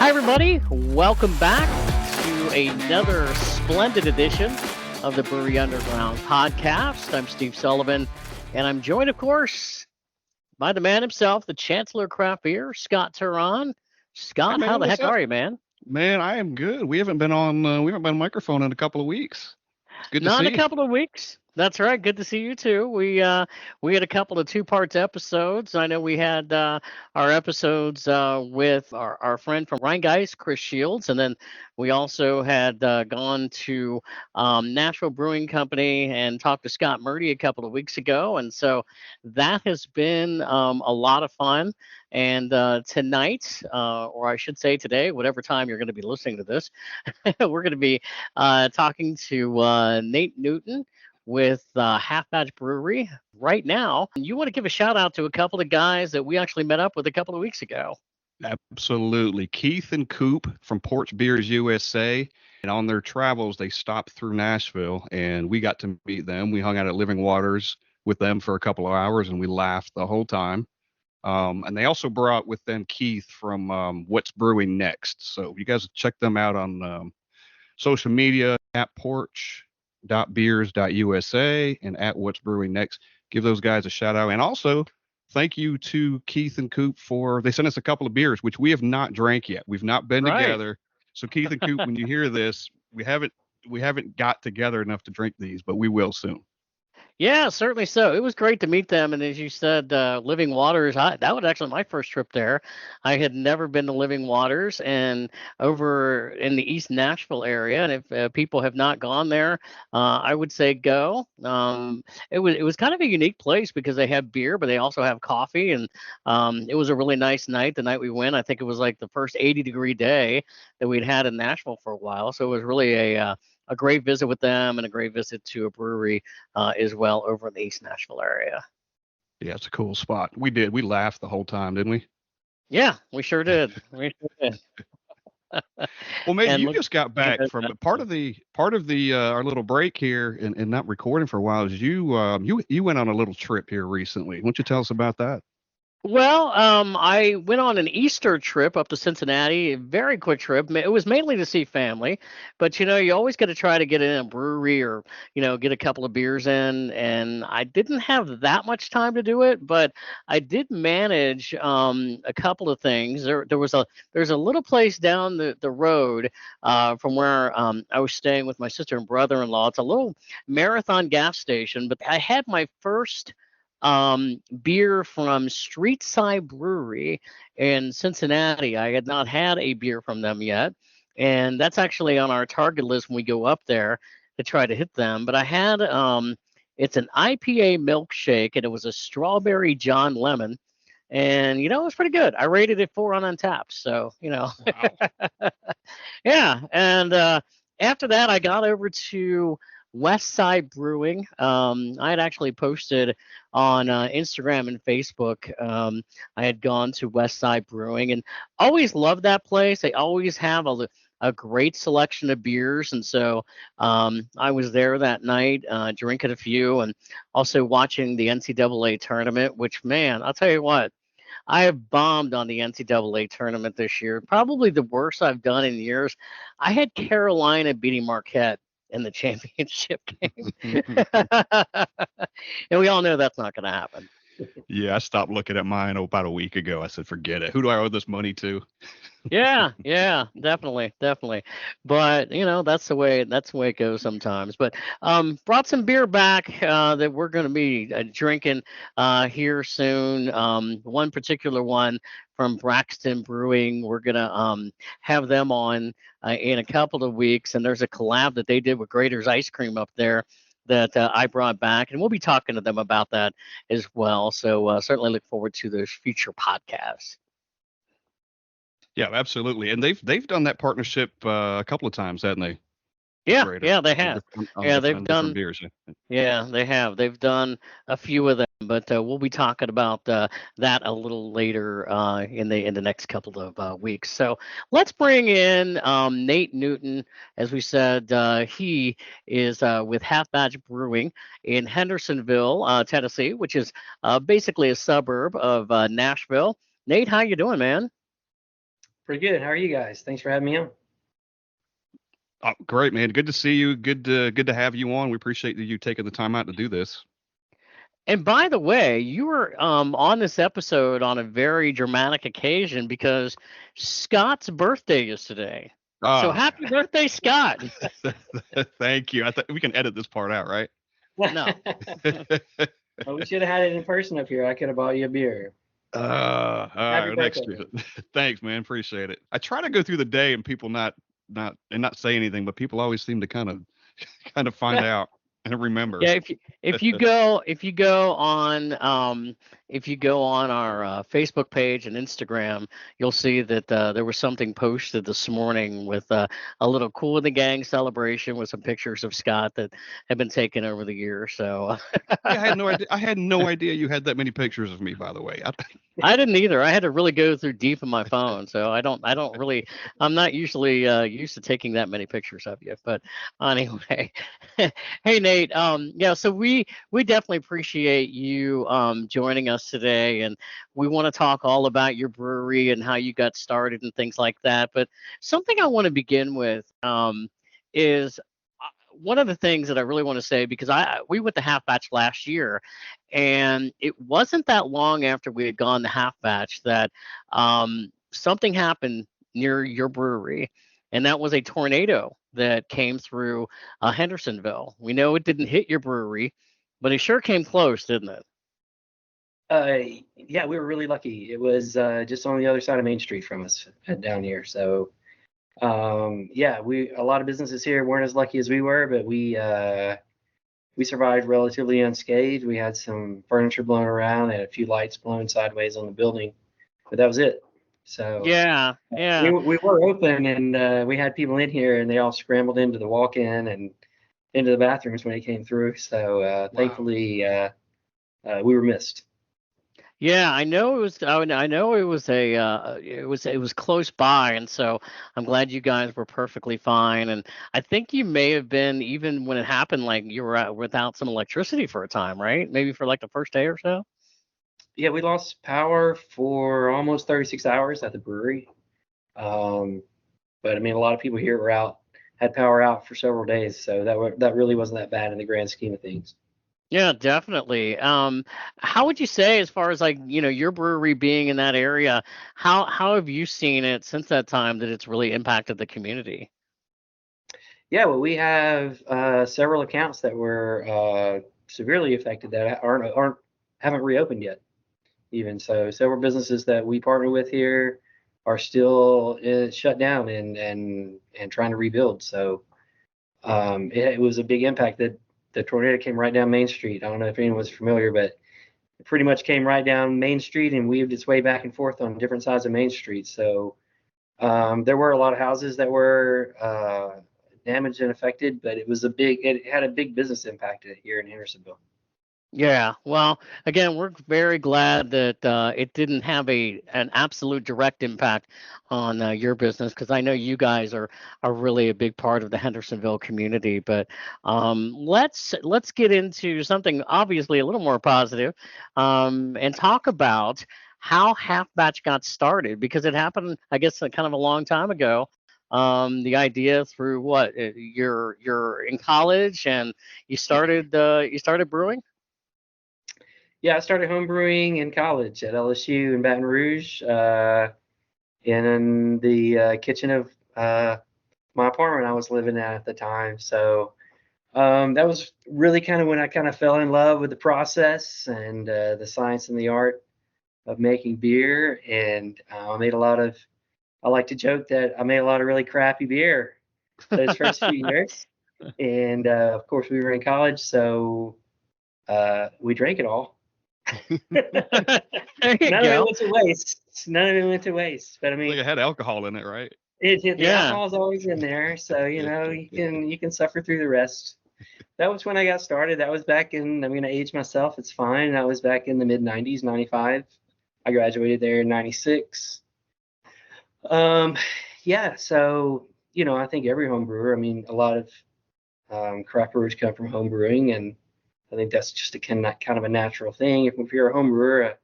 Hi, everybody. Welcome back to another splendid edition of the Brewery Underground Podcast. I'm Steve Sullivan, and I'm joined, of course, by the man himself, the Chancellor of Craft Beer, Scott Touron. Scott, Hey man, how the what's heck up? are you, man? Man, I am good. We haven't been on microphone in a couple of weeks. It's good to Not in see a you. couple of weeks. That's right. Good to see you too. We had a couple of two-part episodes. I know we had our episodes with our friend from Rheingeist, Chris Shields, and then we also had gone to Nashville Brewing Company and talked to Scott Murdy a couple of weeks ago, and so that has been a lot of fun. And tonight, or I should say today, whatever time you're going to be listening to this, we're going to be talking to Nate Newton with Half Batch Brewery right now. You want to give a shout out to a couple of guys that we actually met up with a couple of weeks ago. Absolutely. Keith and Coop from Porch Beers USA. And on their travels, they stopped through Nashville and we got to meet them. We hung out at Living Waters with them for a couple of hours and we laughed the whole time. And they also brought with them Keith from What's Brewing Next. So you guys check them out on social media at porch.beers.usa and at What's Brewing Next. Give those guys a shout out. And also thank you to Keith and Coop they sent us a couple of beers, which we have not drank yet. We've not been Right. together. So Keith and Coop, when you hear this, we haven't got together enough to drink these, but we will soon. Yeah, certainly so. It was great to meet them. And as you said, Living Waters, that was actually my first trip there. I had never been to Living Waters and over in the East Nashville area. And if people have not gone there, I would say go. It was kind of a unique place because they have beer, but they also have coffee. And it was a really nice night the night we went. I think it was like the first 80-degree day that we'd had in Nashville for a while. So it was really a great visit with them and a great visit to a brewery as well over in the East Nashville area. Yeah, it's a cool spot. We did. We laughed the whole time, didn't we? Yeah, we sure did. We sure did. Well, maybe And you look, just got back from part of the our little break here and not recording for a while. Is you went on a little trip here recently. Why don't you tell us about that? well, I went on an Easter trip up to Cincinnati, a very quick trip. It was mainly to see family, but you always got to try to get in a brewery or, get a couple of beers in. And I didn't have that much time to do it, but I did manage a couple of things. There's a little place down the road from where I was staying with my sister and brother-in-law. It's a little marathon gas station, but I had my first beer from Streetside Brewery in Cincinnati. I had not had a beer from them yet, and that's actually on our target list when we go up there to try to hit them. But I had it's an IPA milkshake, and it was a strawberry John Lemon, and it was pretty good. I rated it 4 on Untappd, so Wow. yeah. And after that, I got over to West Side Brewing. I had actually posted on Instagram and Facebook. I had gone to West Side Brewing and always loved that place. They always have a great selection of beers. And so I was there that night drinking a few and also watching the NCAA tournament, which, man, I'll tell you what. I have bombed on the NCAA tournament this year. Probably the worst I've done in years. I had Carolina beating Marquette in the championship game. And we all know that's not going to happen. Yeah, I stopped looking at mine about a week ago. I said, forget it. Who do I owe this money to? Yeah, definitely. But that's the way it goes sometimes. But brought some beer back that we're going to be drinking here soon. One particular one from Braxton Brewing. We're gonna have them on in a couple of weeks, and there's a collab that they did with Grater's Ice Cream up there that I brought back, and we'll be talking to them about that as well. So certainly look forward to those future podcasts. Yeah, absolutely. And they've done that partnership a couple of times, haven't they? Yeah, Greater. yeah, they have. Yeah, they've different done. beers. Yeah, they have. They've done a few of them, but we'll be talking about that a little later in the next couple of weeks. So let's bring in Nate Newton. As we said, he is with Half Batch Brewing in Hendersonville, Tennessee, which is basically a suburb of Nashville. Nate, how you doing, man? Pretty good. How are you guys? Thanks for having me on. Oh, great, man. Good to see you. Good to have you on. We appreciate you taking the time out to do this. And by the way, you were on this episode on a very dramatic occasion because Scott's birthday is today. So Ah, happy birthday, Scott. thank you. I thought we can edit this part out, right? No. Well, we should have had it in person up here. I could have bought you a beer. All Happy right, next birthday. year. Thanks, man. Appreciate it. I try to go through the day and people not say anything, but people always seem to kind of find out and remember. Yeah, if you go on our Facebook page and Instagram, you'll see that there was something posted this morning with a little Cool in the Gang celebration with some pictures of Scott that have been taken over the years. So Yeah, I had no idea. I had no idea you had that many pictures of me, by the way. I didn't either. I had to really go through deep in my phone, so I'm not usually used to taking that many pictures of you. But anyway, hey Nate, yeah, so we definitely appreciate you joining us today, and we want to talk all about your brewery and how you got started and things like that. But something I want to begin with is one of the things that I really want to say, because we went to Half Batch last year, and it wasn't that long after we had gone to Half Batch that something happened near your brewery, and that was a tornado that came through Hendersonville. We know it didn't hit your brewery, but it sure came close, didn't it? Yeah, we were really lucky. It was just on the other side of Main Street from us down here. So yeah, a lot of businesses here weren't as lucky as we were, but we survived relatively unscathed. We had some furniture blown around, and a few lights blown sideways on the building, but that was it. So Yeah. we were open, and we had people in here, and they all scrambled into the walk-in and into the bathrooms when it came through. So Wow. thankfully, we were missed. Yeah, I know it was. I know it was it was close by, and so I'm glad you guys were perfectly fine. And I think you may have been, even when it happened, like you were without some electricity for a time, right? Maybe for like the first day or so. Yeah, we lost power for almost 36 hours at the brewery. But I mean, a lot of people here had power out for several days, so that really wasn't that bad in the grand scheme of things. Yeah, definitely. How would you say, as far as like your brewery being in that area, how have you seen it since that time that it's really impacted the community? Yeah, well, we have several accounts that were severely affected that haven't reopened yet. Even so, several businesses that we partner with here are still shut down and trying to rebuild. So it was a big impact that the tornado came right down Main Street. I don't know if anyone's familiar, but it pretty much came right down Main Street and weaved its way back and forth on different sides of Main Street. So there were a lot of houses that were damaged and affected, but it had a big business impact here in Hendersonville. Yeah, well, again, we're very glad that it didn't have an absolute direct impact on your business, because I know you guys are really a big part of the Hendersonville community. But let's get into something obviously a little more positive, and talk about how Half Batch got started, because it happened, I guess, kind of a long time ago. The idea through what you're in college and you started brewing. Yeah, I started home brewing in college at LSU in Baton Rouge, in the kitchen of my apartment I was living at the time. So that was really kind of when I kind of fell in love with the process and the science and the art of making beer. And I like to joke that I made a lot of really crappy beer those first few years. And of course, we were in college, so we drank it all. There you None of it go. went to waste. None of it went to waste. But I mean, Like it had alcohol in it, right? the Yeah. alcohol's always in there, so you can suffer through the rest. That was when I got started. That was back in. I'm gonna age myself. It's fine. That was back in the mid '90s, '95. I graduated there in '96. Yeah. So I think every home brewer. I mean, a lot of craft brewers come from home brewing, and I think that's just kind of a natural thing. If you're a home brewer,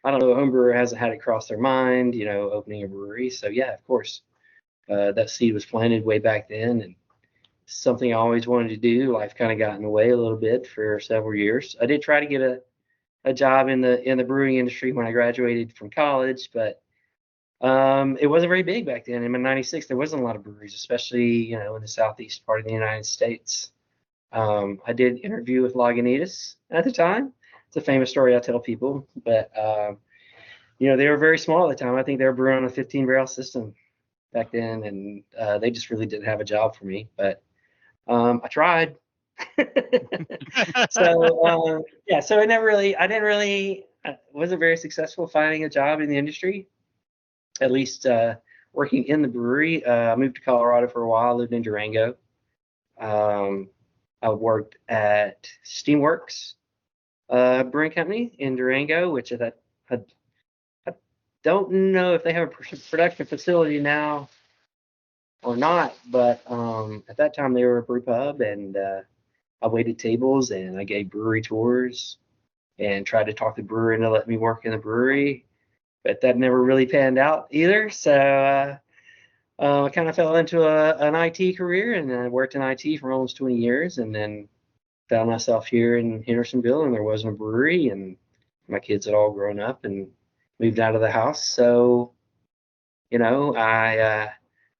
I don't know, a home brewer hasn't had it cross their mind, opening a brewery. So yeah, of course, that seed was planted way back then, and something I always wanted to do. Life kind of got in the way a little bit for several years. I did try to get a job in the brewing industry when I graduated from college, but it wasn't very big back then. In '96, there wasn't a lot of breweries, especially in the southeast part of the United States. I did interview with Lagunitas at the time. It's a famous story I tell people, but they were very small at the time. I think they were brewing on a 15-barrel system back then, and they just really didn't have a job for me. But I tried. So yeah, so I wasn't very successful finding a job in the industry, at least working in the brewery. I moved to Colorado for a while, lived in Durango. I worked at Steamworks Brewing Company in Durango, which I don't know if they have a production facility now or not, but at that time they were a brew pub, and I waited tables and I gave brewery tours and tried to talk the brewer into letting me work in the brewery, but that never really panned out either. So I kind of fell into an IT career, and I worked in IT for almost 20 years, and then found myself here in Hendersonville, and there wasn't a brewery, and my kids had all grown up and moved out of the house. So, I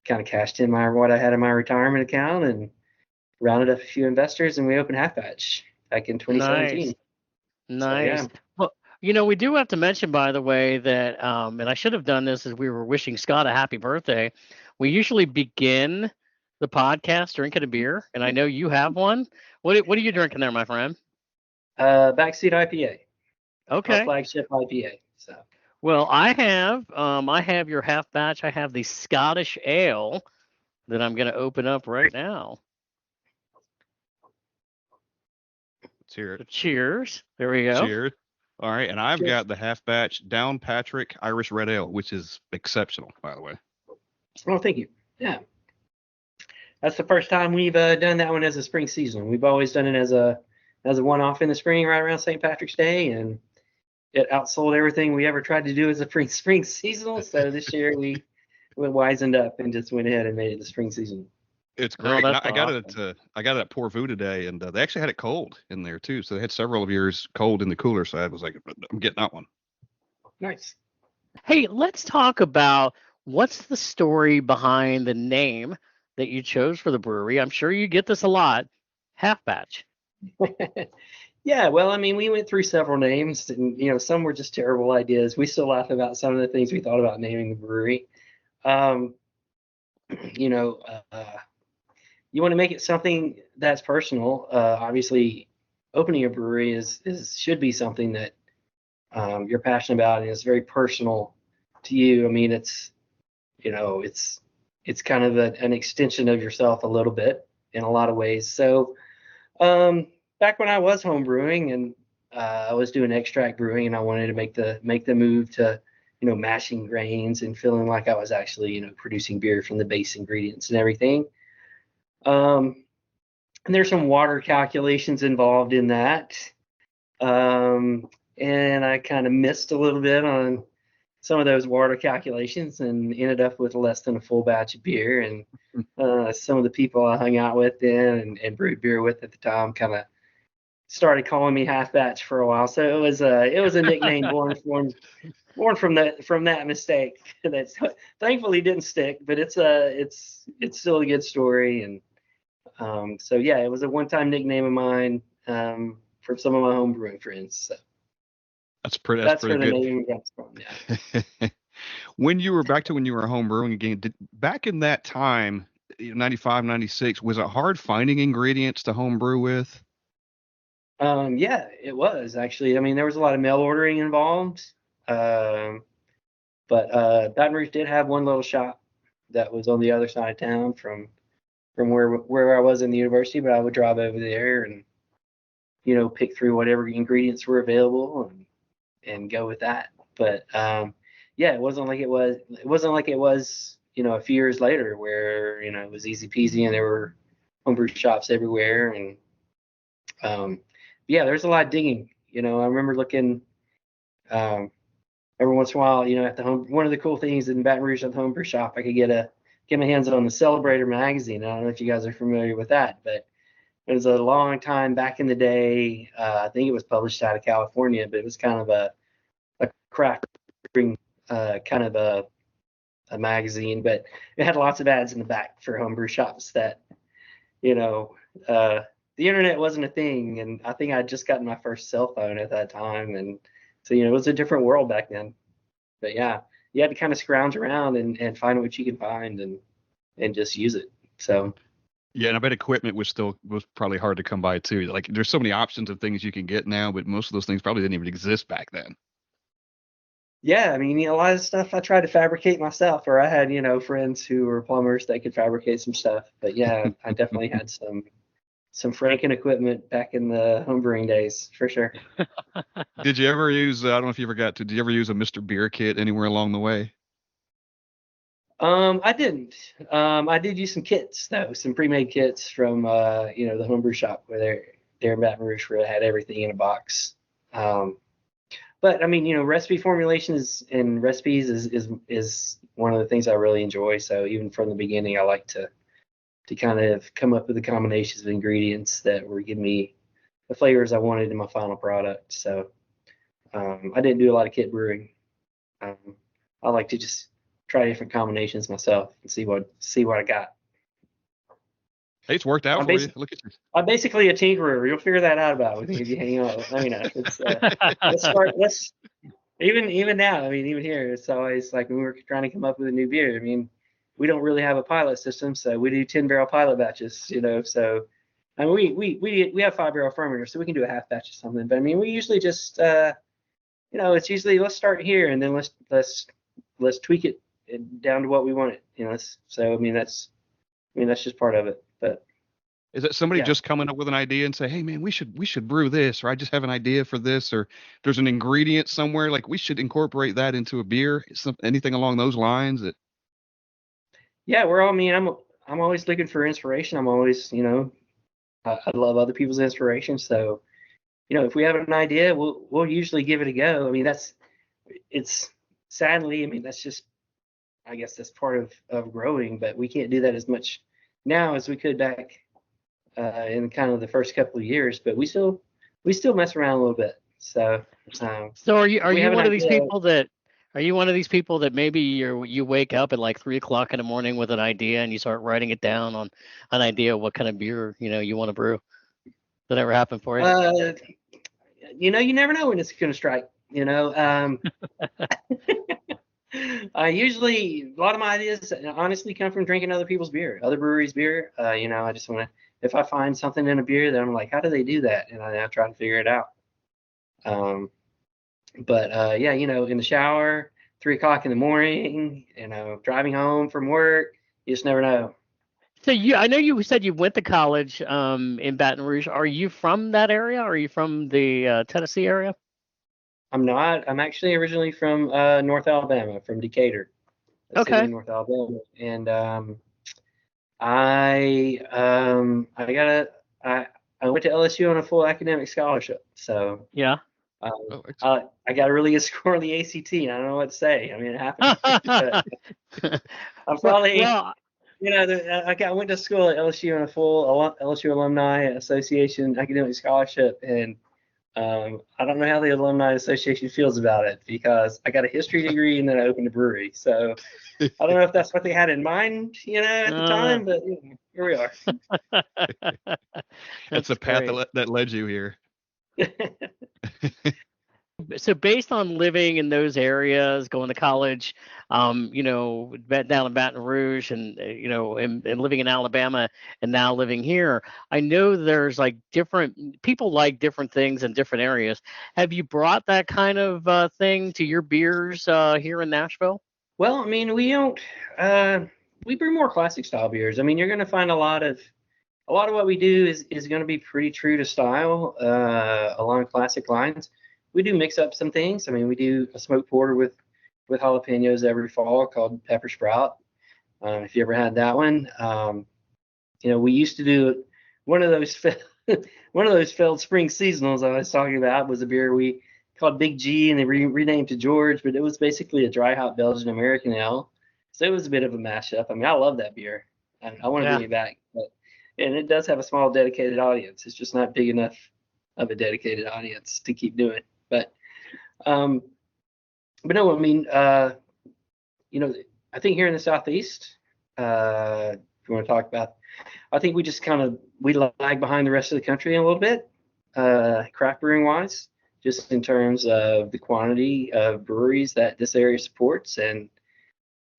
kind of cashed in what I had in my retirement account and rounded up a few investors, and we opened Half Batch back in 2017. Nice. So, yeah. Well, we do have to mention, by the way, that, and I should have done this as we were wishing Scott a happy birthday. We usually begin the podcast drinking a beer, and I know you have one. What are you drinking there, my friend? Backseat IPA. Okay. Our flagship IPA. So. Well, I have your Half Batch. I have the Scottish Ale that I'm going to open up right now. Let's hear it. So cheers. There we go. Cheers. All right, and I've Cheers. got the Half Batch Downpatrick Irish Red Ale, which is exceptional, by the way. Oh, thank you. Yeah. That's the first time we've done that one as a spring season. We've always done it as a one-off in the spring, right around St. Patrick's Day, and it outsold everything we ever tried to do as a spring seasonal. So this year we wisened up and just went ahead and made it the spring season. It's great. Oh, I got it. I got it at Pour Vu today, and they actually had it cold in there too. So they had several of yours cold in the cooler. So I was like, I'm getting that one. Nice. Hey, let's talk about what's the story behind the name that you chose for the brewery. I'm sure you get this a lot. Half Batch. Yeah, well, I mean, we went through several names, and some were just terrible ideas. We still laugh about some of the things we thought about naming the brewery. You want to make it something that's personal. Obviously, opening a brewery should be something that you're passionate about and is very personal to you. I mean, it's kind of an extension of yourself a little bit in a lot of ways. So back when I was home brewing and I was doing extract brewing, and I wanted to make the move to mashing grains and feeling like I was actually producing beer from the base ingredients and everything. And there's some water calculations involved in that. And I kind of missed a little bit on some of those water calculations and ended up with less than a full batch of beer. And some of the people I hung out with then and brewed beer with at the time kind of started calling me Half Batch for a while. So it was a nickname born from that mistake that thankfully didn't stick, but it's still a good story. And so yeah, it was a one-time nickname of mine from some of my home brewing friends. So That's pretty where good. the name comes from. Yeah. When you were home brewing again, back in that time, 95, 96, was it hard finding ingredients to home brew with? Yeah, it was actually. I mean, there was a lot of mail ordering involved. But Baton Rouge did have one little shop that was on the other side of town from where I was in the university, but I would drive over there and pick through whatever ingredients were available and go with that. But yeah, it wasn't like it was a few years later where it was easy peasy and there were homebrew shops everywhere. And yeah, there's a lot of digging. I remember looking every once in a while, at the home, one of the cool things in Baton Rouge at the homebrew shop, I could get my hands on the Celebrator magazine. I don't know if you guys are familiar with that, but it was a long time back in the day. I think it was published out of California, but it was kind of a craft brewing kind of a magazine, but it had lots of ads in the back for homebrew shops that, the internet wasn't a thing. And I think I'd just gotten my first cell phone at that time. And so, it was a different world back then. But yeah, you had to kind of scrounge around and find what you could find and just use it. So. Yeah, and I bet equipment was probably hard to come by too. Like there's so many options of things you can get now, but most of those things probably didn't even exist back then. Yeah, I mean, a lot of stuff I tried to fabricate myself, or I had, friends who were plumbers that could fabricate some stuff. But yeah, I definitely had some Franken equipment back in the homebrewing days, for sure. Did you ever use, I don't know if you ever did you ever use a Mr. Beer kit anywhere along the way? I didn't. I did use some kits though, some pre-made kits from the homebrew shop where they're in Baton Rouge, where it had everything in a box. But I mean, recipe formulations and recipes is one of the things I really enjoy. So even from the beginning, I like to kind of come up with the combinations of ingredients that were giving me the flavors I wanted in my final product. So I didn't do a lot of kit brewing. I like to just try different combinations myself and see what I got. Hey, it's worked out for you. Look at you. I'm basically a tinkerer. You'll figure that out about with me if you hang out. Let me know. Let's even now. I mean, even here, it's always like when we're trying to come up with a new beer. I mean, we don't really have a pilot system, so we do 10-barrel pilot batches. So I mean, we have 5-barrel fermenters, so we can do a half batch of something. But I mean, we usually just it's usually let's start here and then let's tweak it down to what we want it. So I mean that's just part of it. But is it somebody just coming up with an idea and say, hey man, we should brew this, or I just have an idea for this, or there's an ingredient somewhere like we should incorporate that into a beer, anything along those lines? Yeah, I'm always looking for inspiration. I'm always, I love other people's inspiration. So, if we have an idea, we'll usually give it a go. I mean, sadly, I mean, that's just, I guess that's part of growing, but we can't do that as much now as we could back in kind of the first couple of years. But we still mess around a little bit. So, are you one of these people that? Are you one of these people that maybe you wake up at like 3:00 in the morning with an idea and you start writing it down on an idea of what kind of beer you want to brew? Did that ever happen for you? You never know when it's going to strike. I usually a lot of my ideas honestly come from drinking other people's beer, other breweries' beer. I just want to, if I find something in a beer that I'm like, how do they do that? And I try to figure it out. But yeah, in the shower, 3:00 in the morning, driving home from work, you just never know. So I know you said you went to college in Baton Rouge. Are you from that area? Are you from the Tennessee area? I'm not. I'm actually originally from North Alabama, from Decatur, city in North Alabama, and I went to LSU on a full academic scholarship. So yeah. I got a really good score on the ACT. I don't know what to say. I mean, it happened. I'm probably, I went to school at LSU on a full LSU Alumni Association academic scholarship, and I don't know how the Alumni Association feels about it because I got a history degree and then I opened a brewery. So I don't know if that's what they had in mind, at the time, but here we are. That's a path that led you here. So based on living in those areas, going to college, down in Baton Rouge and, and living in Alabama and now living here, I know there's like different people like different things in different areas. Have you brought that kind of thing to your beers here in Nashville? Well, I mean, we don't, we brew more classic style beers. I mean, you're going to find a lot of what we do is going to be pretty true to style along classic lines. We do mix up some things. I mean, we do a smoked porter with jalapenos every fall called Pepper Sprout. If you ever had that one, we used to do one of those failed spring seasonals I was talking about was a beer we called Big G, and they renamed to George, but it was basically a dry hop Belgian American ale. So it was a bit of a mashup. I mean, I love that beer. I want to bring it back, and it does have a small dedicated audience. It's just not big enough of a dedicated audience to keep doing. But no, I mean, I think here in the Southeast, if you want to talk about, I think we just we lag behind the rest of the country a little bit, craft brewing wise, just in terms of the quantity of breweries that this area supports. And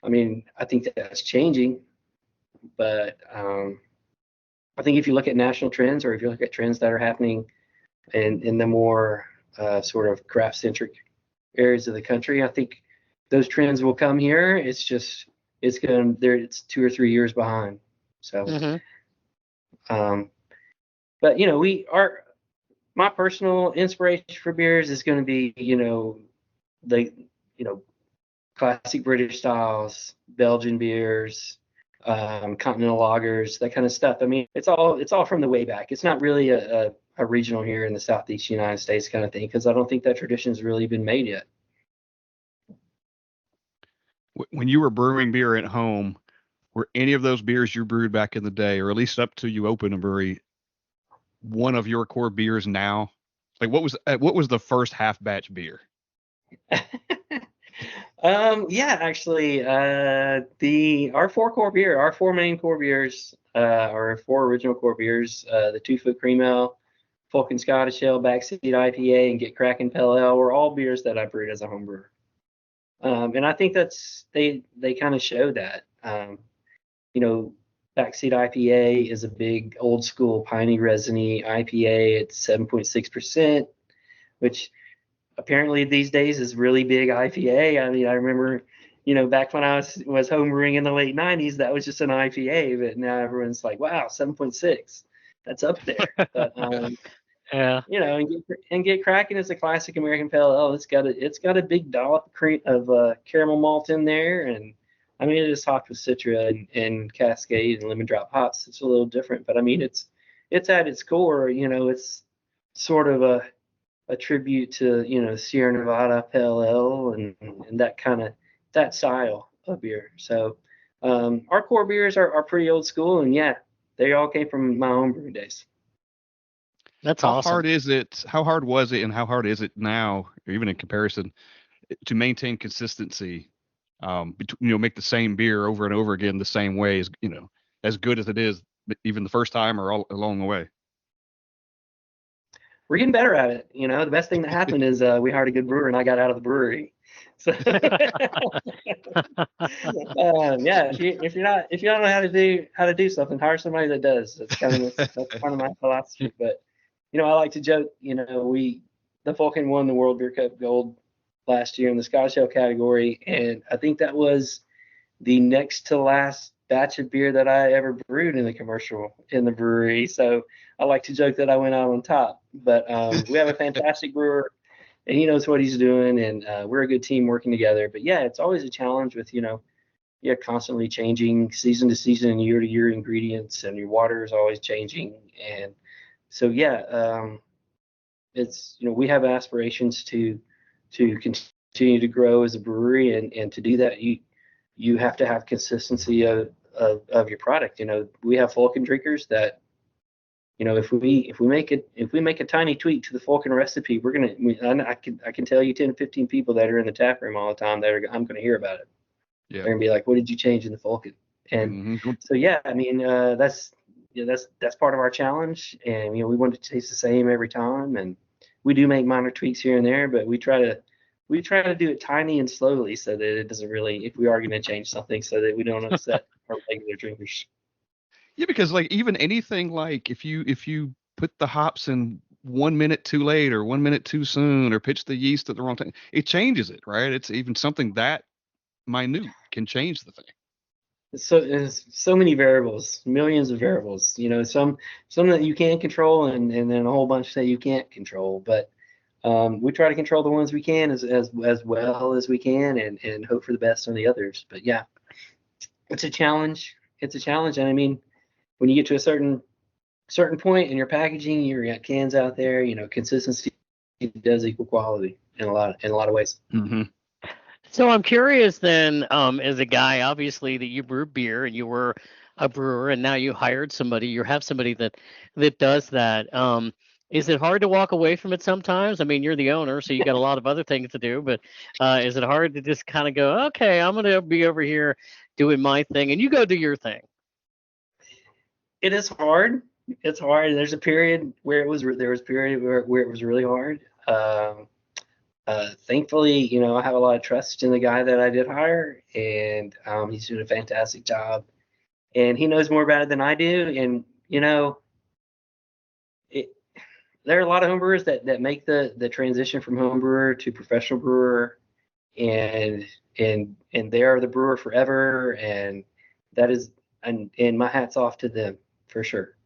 I mean, I think that's changing, but I think if you look at national trends, or if you look at trends that are happening in the more sort of craft centric areas of the country, I think those trends will come here. It's 2 or 3 years behind. So, but my personal inspiration for beers is going to be, the classic British styles, Belgian beers, continental lagers, that kind of stuff. I mean, it's all from the way back. It's not really a regional here in the Southeast United States kind of thing, because I don't think that tradition's really been made yet. When you were brewing beer at home, were any of those beers you brewed back in the day, or at least up till you opened a brewery, one of your core beers now? Like, what was the first half batch beer? Actually, our four main core beers, our four original core beers, the 2 Foot Cream Ale, Sullivan Scottish Ale, Backseat IPA, and Get Crackin' Pale Ale were all beers that I brewed as a home brewer. And I think they kind of show that. Backseat IPA is a big old school piney resiny IPA. It's 7.6%, which apparently these days is really big IPA. I mean, I remember, back when I was homebrewing in the late 90s, that was just an IPA, but now everyone's like, wow, 7.6, that's up there. But, yeah. And Get Crackin' is a classic American Pale Ale. It's got a big dollop of caramel malt in there, and I mean, it is hopped with Citra and Cascade and Lemon Drop hops. It's a little different, but I mean, it's at its core, it's sort of a tribute to, Sierra Nevada Pale Ale and that style of beer. So our core beers are pretty old school, and yeah, they all came from my own brewing days. That's how awesome. Hard is it? How hard was it, and how hard is it now, or even in comparison, to maintain consistency? Make the same beer over and over again the same way, as good as it is, even the first time or all along the way. We're getting better at it. The best thing that happened is we hired a good brewer, and I got out of the brewery. So if you don't know how to do something, hire somebody that does. That's kind of my philosophy. But I like to joke. The Falcon won the World Beer Cup gold last year in the Scottish Ale category, and I think that was the next to last batch of beer that I ever brewed in the brewery. So I like to joke that I went out on top. But we have a fantastic brewer, and he knows what he's doing, and we're a good team working together. But yeah, it's always a challenge with constantly changing season to season and year to year ingredients, and your water is always changing. And so it's we have aspirations to continue to grow as a brewery, and to do that you have to have consistency of your product. We have Falcon drinkers that if we make a tiny tweak to the Falcon recipe, I can tell you 10 to 15 people that are in the tap room all the time I'm going to hear about it. Yeah. They're going to be like, what did you change in the Falcon? And so I mean, that's part of our challenge, and we want it to taste the same every time, and we do make minor tweaks here and there, but we try to do it tiny and slowly, so that it doesn't really, if we are going to change something, so that we don't upset our regular drinkers. Yeah, because like even anything, like if you put the hops in 1 minute too late or 1 minute too soon, or pitch the yeast at the wrong time, it changes it, right? It's even something that minute can change the thing. So many variables, millions of variables. Some that you can control, and then a whole bunch that you can't control. But we try to control the ones we can as well as we can, and hope for the best on the others. But yeah, it's a challenge. And I mean, when you get to a certain point in your packaging, you got cans out there, consistency does equal quality. in a lot of ways. Mm-hmm. So I'm curious then, as a guy, obviously that you brew beer and you were a brewer, and now you hired somebody, you have somebody that does that. Is it hard to walk away from it sometimes? I mean, you're the owner, so you got a lot of other things to do, but is it hard to just kind of go, okay, I'm gonna be over here doing my thing, and you go do your thing? It is hard. It's hard. There's a period where there was a period where it was really hard. Thankfully, I have a lot of trust in the guy that I did hire, and he's doing a fantastic job, and he knows more about it than I do. And there are a lot of homebrewers that make the transition from homebrewer to professional brewer, and they are the brewer forever, and that is and my hat's off to them for sure,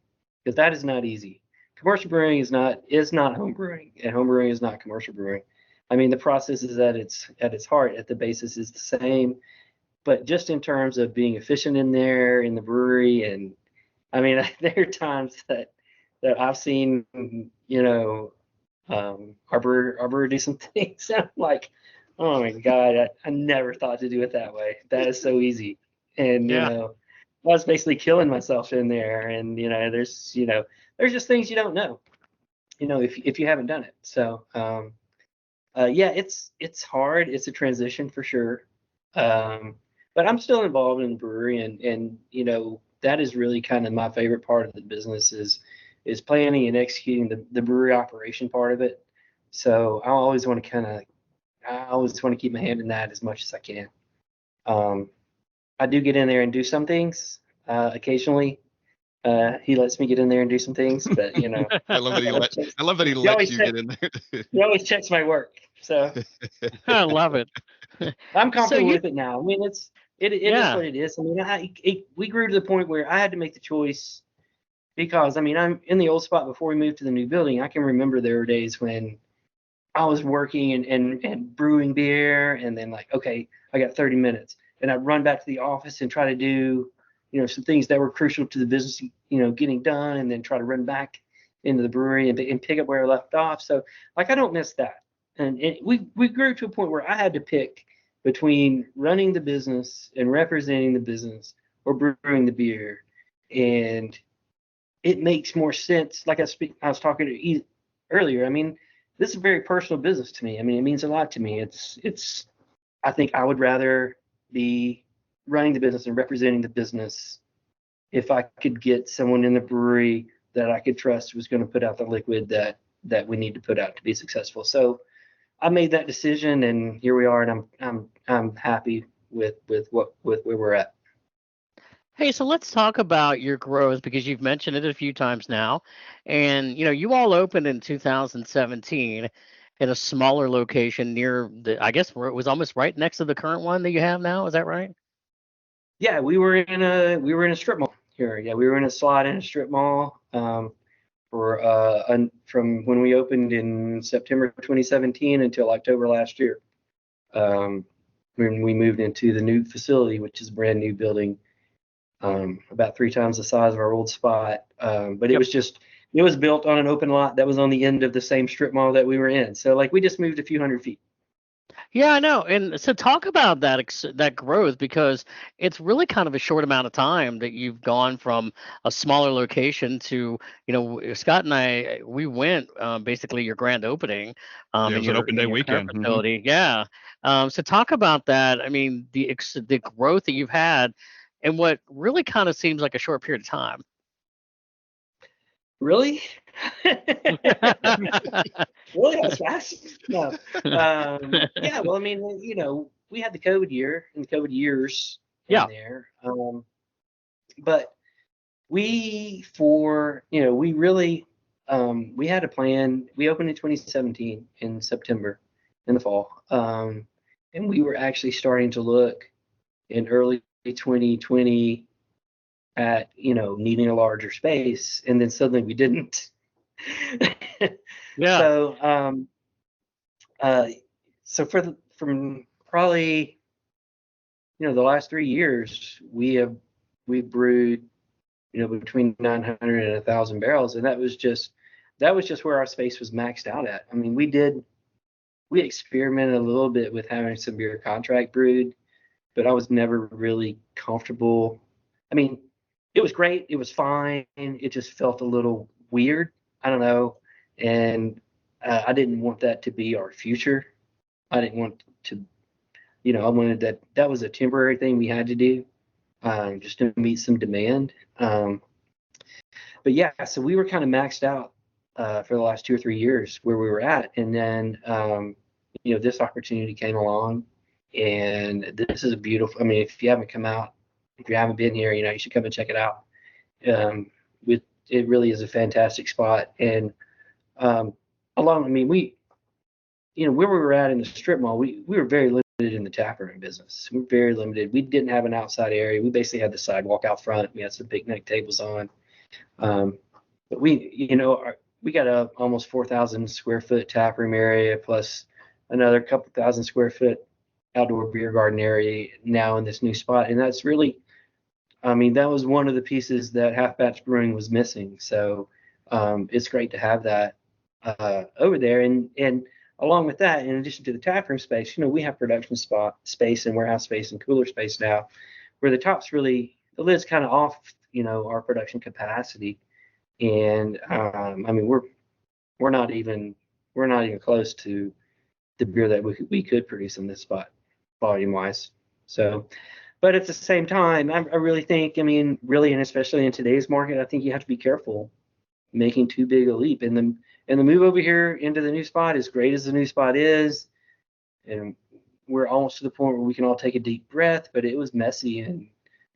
because that is not easy. Commercial brewing is not home brewing, and home brewing is not commercial brewing. I mean, the process is at its heart, at the basis is the same, but just in terms of being efficient in the brewery, and I mean, there are times that I've seen, our brewer do some things. I'm like, oh my God, I never thought to do it that way. That is so easy. And, Yeah. I was basically killing myself in there. And, there's just things you don't know, if you haven't done it. So, yeah, it's hard. It's a transition for sure. But I'm still involved in the brewery, and that is really kind of my favorite part of the business is planning and executing the brewery operation part of it. So I always want to keep my hand in that as much as I can. I do get in there and do some things occasionally. He lets me get in there and do some things, but I love that he lets you get in there. he always checks my work. So I love it. I'm comfortable with it now. I mean, it Yeah. is what it is. I mean, we grew to the point where I had to make the choice, because I mean, I'm in the old spot before we moved to the new building. I can remember there were days when I was working and brewing beer, and then like, okay, I got 30 minutes, and I'd run back to the office and try to do, some things that were crucial to the business, getting done, and then try to run back into the brewery and pick up where I left off. So like, I don't miss that. And we grew to a point where I had to pick between running the business and representing the business or brewing the beer, and it makes more sense. Like I was talking to you earlier. I mean, this is a very personal business to me. I mean, it means a lot to me. I think I would rather be running the business and representing the business if I could get someone in the brewery that I could trust was going to put out the liquid that we need to put out to be successful. So I made that decision, and here we are, and I'm happy with where we're at. Hey, so let's talk about your growth, because you've mentioned it a few times now. And, you all opened in 2017 in a smaller location near I guess where it was almost right next to the current one that you have now. Is that right? Yeah, we were in a strip mall here. Yeah, we were in a slot in a strip mall from when we opened in September 2017 until October last year. When we moved into the new facility, which is a brand new building, about 3 times the size of our old spot. But it was built on an open lot that was on the end of the same strip mall that we were in. So like, we just moved a few hundred feet. Yeah, I know. And so talk about that growth, because it's really kind of a short amount of time that you've gone from a smaller location to, Scott and we went basically your grand opening Yeah, it in was an open day your current weekend. facility. Yeah. So talk about that. I mean, the growth that you've had in what really kind of seems like a short period of time. Really? Really? That was fast? No. Yeah. Well, I mean, we had the COVID year and the COVID years in Yeah. there. But we really, we had a plan. We opened in 2017 in September, in the fall. And we were actually starting to look in early 2020 at, needing a larger space, and then suddenly we didn't. Yeah. So, from probably, the last 3 years, we've brewed, between 900 and 1,000 barrels, and that was just where our space was maxed out at. I mean, we we experimented a little bit with having some beer contract brewed, but I was never really comfortable. I mean, it was great. It was fine. It just felt a little weird. I don't know. And I didn't want that to be our future. I didn't want to, I wanted that was a temporary thing we had to do, just to meet some demand. But yeah, so we were kind of maxed out for the last 2 or 3 years where we were at. And then, this opportunity came along, and this is a beautiful, I mean, if you haven't been here, you should come and check it out. It really is a fantastic spot. And where we were at in the strip mall, we were very limited in the taproom business. We were very limited. We didn't have an outside area. We basically had the sidewalk out front. We had some picnic tables on. But we got a almost 4,000 square foot taproom area, plus another couple thousand square foot outdoor beer garden area now in this new spot. And that's really, that was one of the pieces that Half Batch Brewing was missing. So it's great to have that over there. And along with that, in addition to the taproom space, we have production space and warehouse space and cooler space now, where the lid's kind of off, our production capacity. And we're not even close to the beer that we could produce in this spot, volume wise. So, but at the same time, I really think, really, and especially in today's market, I think you have to be careful making too big a leap. And the move over here into the new spot, as great as the new spot is, and we're almost to the point where we can all take a deep breath, but it was messy and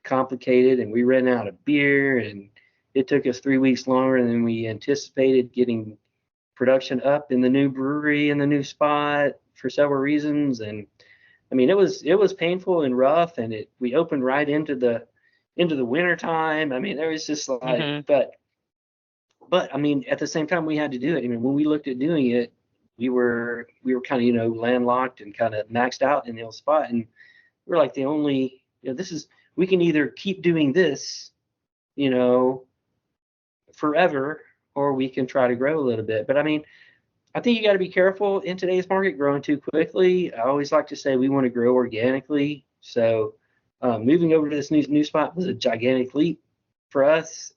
complicated, and we ran out of beer, and it took us 3 weeks longer than we anticipated getting production up in the new brewery in the new spot for several reasons. And it was painful and rough, and we opened right into the winter time. There was just like, but at the same time we had to do it. When we looked at doing it, we were kind of, landlocked and kind of maxed out in the old spot. And we're like the only, we can either keep doing this, forever, or we can try to grow a little bit. But I think you got to be careful in today's market growing too quickly. I always like to say we want to grow organically. So moving over to this new spot was a gigantic leap for us.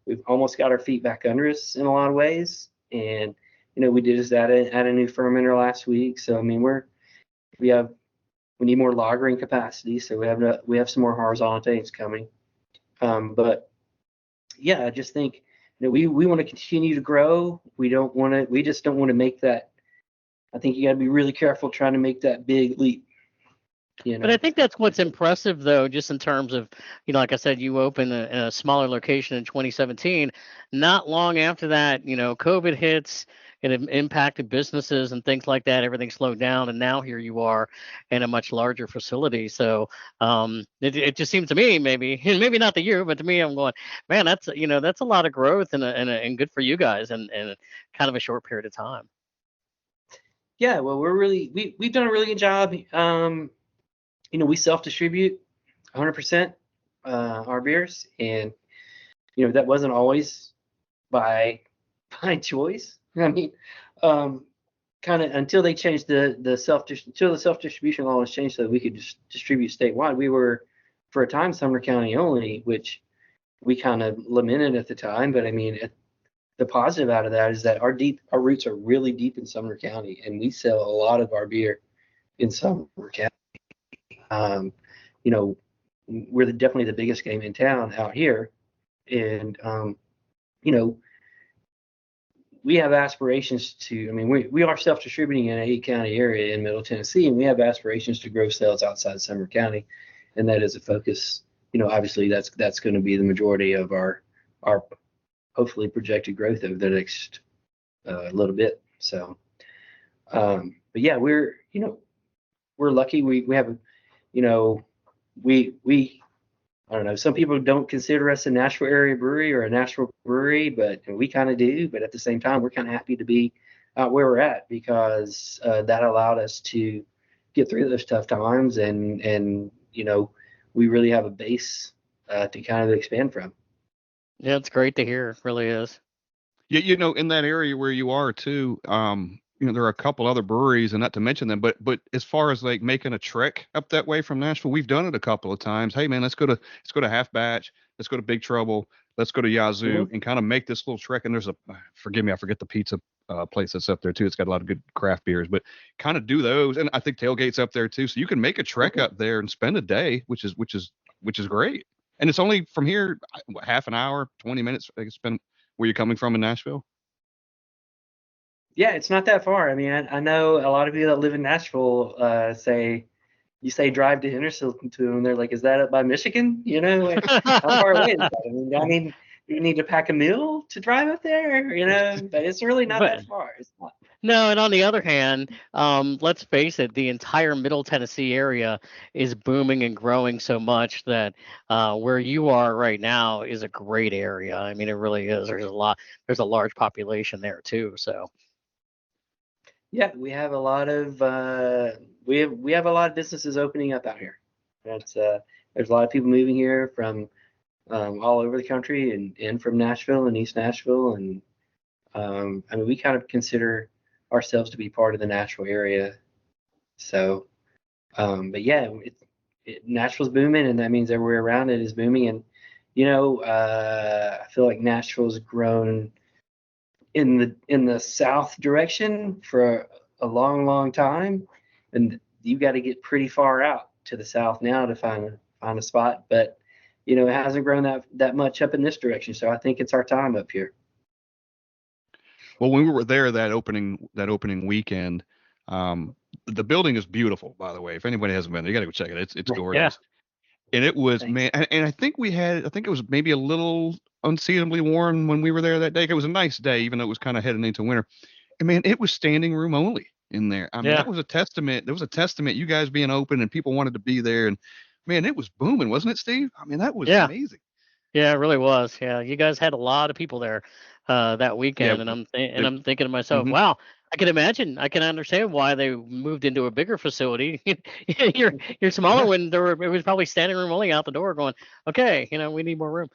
We've almost got our feet back under us in a lot of ways. And, we did just add a new fermenter last week. So, we need more lagering capacity. So we have some more horizontal tanks coming. But yeah, I just think, we want to continue to grow. We just don't want to make that. I think you got to be really careful trying to make that big leap. But I think that's what's impressive, though, just in terms of, like I said, you opened a smaller location in 2017. Not long after that, COVID hits. It impacted businesses and things like that. Everything slowed down, and now here you are in a much larger facility. So it just seems to me, maybe not to you, but to me, I'm going, man, that's a lot of growth and good for you guys in kind of a short period of time. Yeah, well, we've done a really good job. We self-distribute 100% our beers, and that wasn't always by choice. Kind of until they changed the self-distribution law was changed so that we could just distribute statewide. We were, for a time, Sumner County only, which we kind of lamented at the time. But the positive out of that is that our roots are really deep in Sumner County, and we sell a lot of our beer in Sumner County. We're definitely the biggest game in town out here, and we have aspirations to, we are self-distributing in an 8-county area in Middle Tennessee, and we have aspirations to grow sales outside Sumner County, and that is a focus. Obviously that's going to be the majority of our hopefully projected growth over the next little bit. So, but yeah, we're lucky. We have, I don't know, some people don't consider us a Nashville area brewery or a Nashville brewery, but we kind of do. But at the same time, we're kind of happy to be out where we're at, because that allowed us to get through those tough times, and we really have a base to kind of expand from. Yeah, it's great to hear. It really is. Yeah, in that area where you are too, there are a couple other breweries, and not to mention them, but as far as like making a trek up that way from Nashville, we've done it a couple of times. Hey man, let's go to Half Batch, let's go to Big Trouble, let's go to Yazoo, Mhm. and kind of make this little trek. And there's forgive me, I forget the pizza place that's up there too. It's got a lot of good craft beers, but kind of do those. And I think Tailgate's up there too, so you can make a trek Mhm. up there and spend a day, which is great. And it's only from here half an hour, 20 minutes. I can spend where you're coming from in Nashville. Yeah, it's not that far. I mean, I know a lot of people that live in Nashville you say drive to Hendersonville, and they're like, is that up by Michigan? Like, how far away is that? I mean, you need to pack a meal to drive up there, but it's really not But that far. It's not. no, and on the other hand, let's face it, the entire Middle Tennessee area is booming and growing so much that where you are right now is a great area. I mean, it really is. There's a large population there too. So Yeah, we have a lot of we have a lot of businesses opening up out here. That's there's a lot of people moving here from all over the country and from Nashville and East Nashville, and I mean we kind of consider ourselves to be part of the Nashville area. So, but yeah, Nashville's booming, and that means everywhere around it is booming. And I feel like Nashville's grown in the south direction for a long, long time, and you got to get pretty far out to the south now to find a spot. But it hasn't grown that much up in this direction, so I think it's our time up here. Well, when we were there that opening weekend, the building is beautiful, by the way. If anybody hasn't been there, you got to go check it. It's yeah, gorgeous. And it was, Thanks. man, and I think it was maybe a little unseasonably warm when we were there that day. It was a nice day, even though it was kind of heading into winter. And man, it was standing room only in there. I mean, yeah. that was a testament. There was a testament, you guys being open and people wanted to be there. And man, it was booming, wasn't it, Steve? I mean, that was Yeah. amazing. Yeah, it really was. Yeah, you guys had a lot of people there that Yeah. weekend, and I'm thinking to myself, Mhm. wow, I can imagine, I can understand why they moved into a bigger facility. Your smaller Yeah. one, it was probably standing room only out the door, going, okay, we need more room.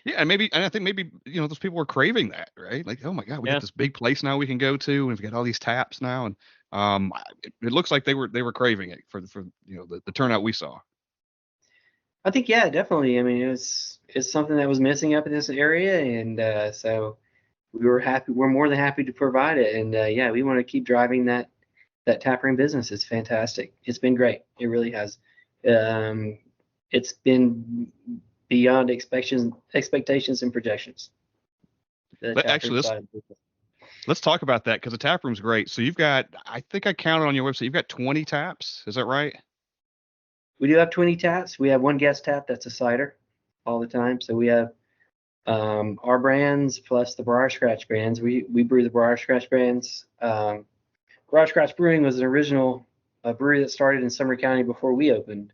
Yeah, and I think maybe those people were craving that, right? Like, oh my God, we got Yeah, this big place now we can go to, and we've got all these taps now, and it looks like they were craving it for the turnout we saw. I think yeah, definitely. I mean, it's something that was missing up in this area, and so we were happy. We're more than happy to provide it, and yeah, we want to keep driving that taproom business. It's fantastic. It's been great. It really has. Um, it's been beyond expectations and projections. The taproom Actually, side of the business. let's talk about that because the tap room's great. So I think I counted on your website, you've got 20 taps. Is that right? We do have 20 taps. We have one guest tap that's a cider all the time. So we have our brands plus the Briar Scratch brands. We brew the Briar Scratch brands. Briar Scratch Brewing was an original brewery that started in Sumner County before we opened,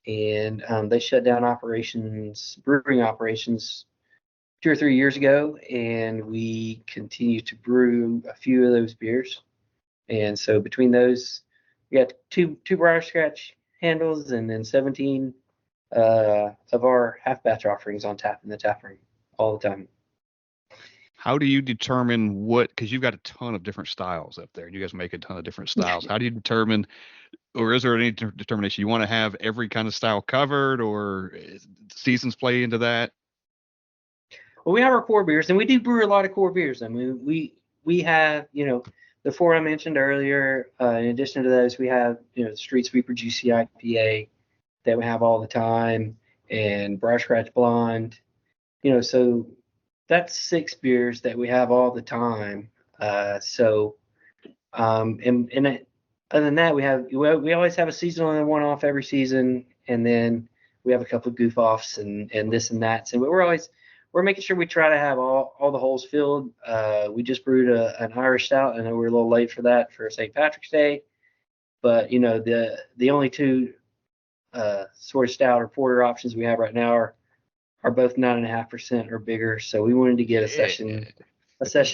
and they shut down brewing operations 2 or 3 years ago, and we continue to brew a few of those beers. And so between those, we got two Briar Scratch handles, and then 17 of our half batch offerings on tap in the tap room all the time. How do you determine because you've got a ton of different styles up there and you guys make a ton of different styles. How do you determine, or is there any determination you want to have every kind of style covered, or seasons play into that? Well, we have our core beers, and we do brew a lot of core beers. I mean, we have, the four I mentioned earlier. In addition to those, we have, the Street Sweeper Juicy IPA that we have all the time, and Briar Scratch Blonde. So that's 6 beers that we have all the time. Other than that, we always have a seasonal and a one-off every season, and then we have a couple of goof offs and this and that. So we're making sure we try to have all the holes filled. We just brewed an Irish stout. I know we're a little late for that for St. Patrick's Day, but the only two sort of stout or porter options we have right now are both 9.5% or bigger. So we wanted to get a session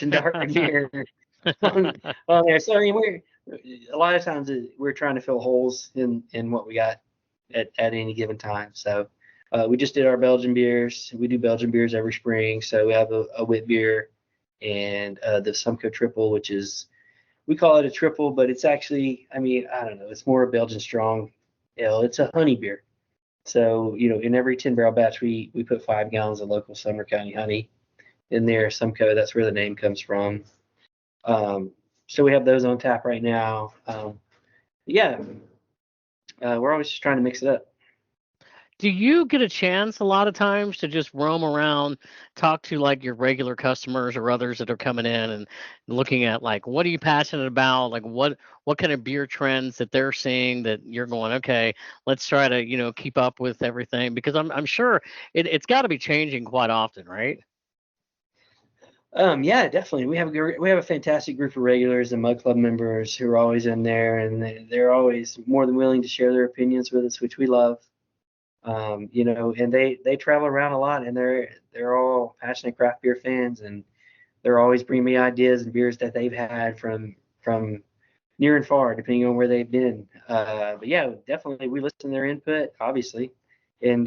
dark here on there. So I mean, a lot of times we're trying to fill holes in what we got at any given time. So we just did our Belgian beers. We do Belgian beers every spring. So we have a wit beer and the Simcoe Triple, which is, we call it a triple, but it's actually, I mean, I don't know, it's more a Belgian strong ale. It's a honey beer. So, in every 10-barrel batch, we put 5 gallons of local Sumner County honey in there. Simcoe, that's where the name comes from. So we have those on tap right now. We're always just trying to mix it up. Do you get a chance a lot of times to just roam around, talk to like your regular customers or others that are coming in and looking at like what are you passionate about? Like what kind of beer trends that they're seeing that you're going, okay, let's try to, keep up with everything, because I'm sure it's got to be changing quite often, right? Yeah, definitely. We have a fantastic group of regulars and Mug Club members who are always in there, and they're always more than willing to share their opinions with us, which we love. And they travel around a lot, and they're all passionate craft beer fans, and they're always bringing me ideas and beers that they've had from near and far, depending on where they've been. But yeah, definitely we listen to their input, obviously, and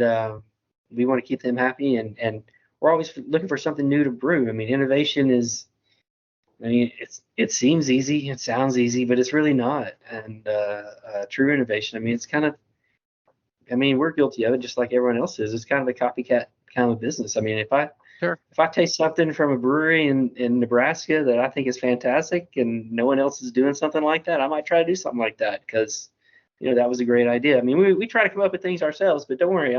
we want to keep them happy, and we're always looking for something new to brew. I mean, innovation is, it seems easy, it sounds easy, but it's really not. And true innovation, it's kind of, we're guilty of it just like everyone else is. It's kind of a copycat kind of business. If I taste something from a brewery in Nebraska that I think is fantastic and no one else is doing something like that, I might try to do something like that because, that was a great idea. We try to come up with things ourselves, but don't worry,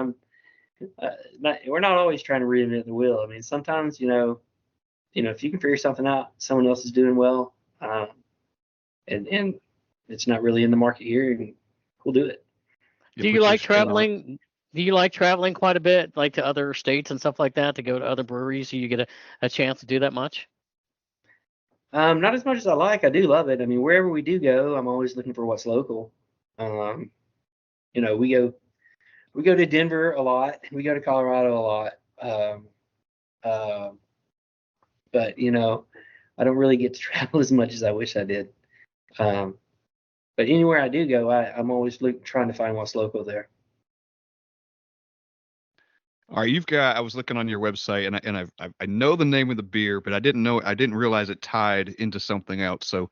we're not always trying to reinvent the wheel. Sometimes, if you can figure something out, someone else is doing well, and it's not really in the market here, and we'll do it. Do you like traveling? Do you like traveling quite a bit, like to other states and stuff like that, to go to other breweries? Do you get a chance to do that much? Not as much as I like. I do love it. Wherever we do go, I'm always looking for what's local. We go to Denver a lot. We go to Colorado a lot. But I don't really get to travel as much as I wish I did. But anywhere I do go, I'm always trying to find what's local there. All right, I was looking on your website, and I know the name of the beer, but I didn't realize it tied into something else. So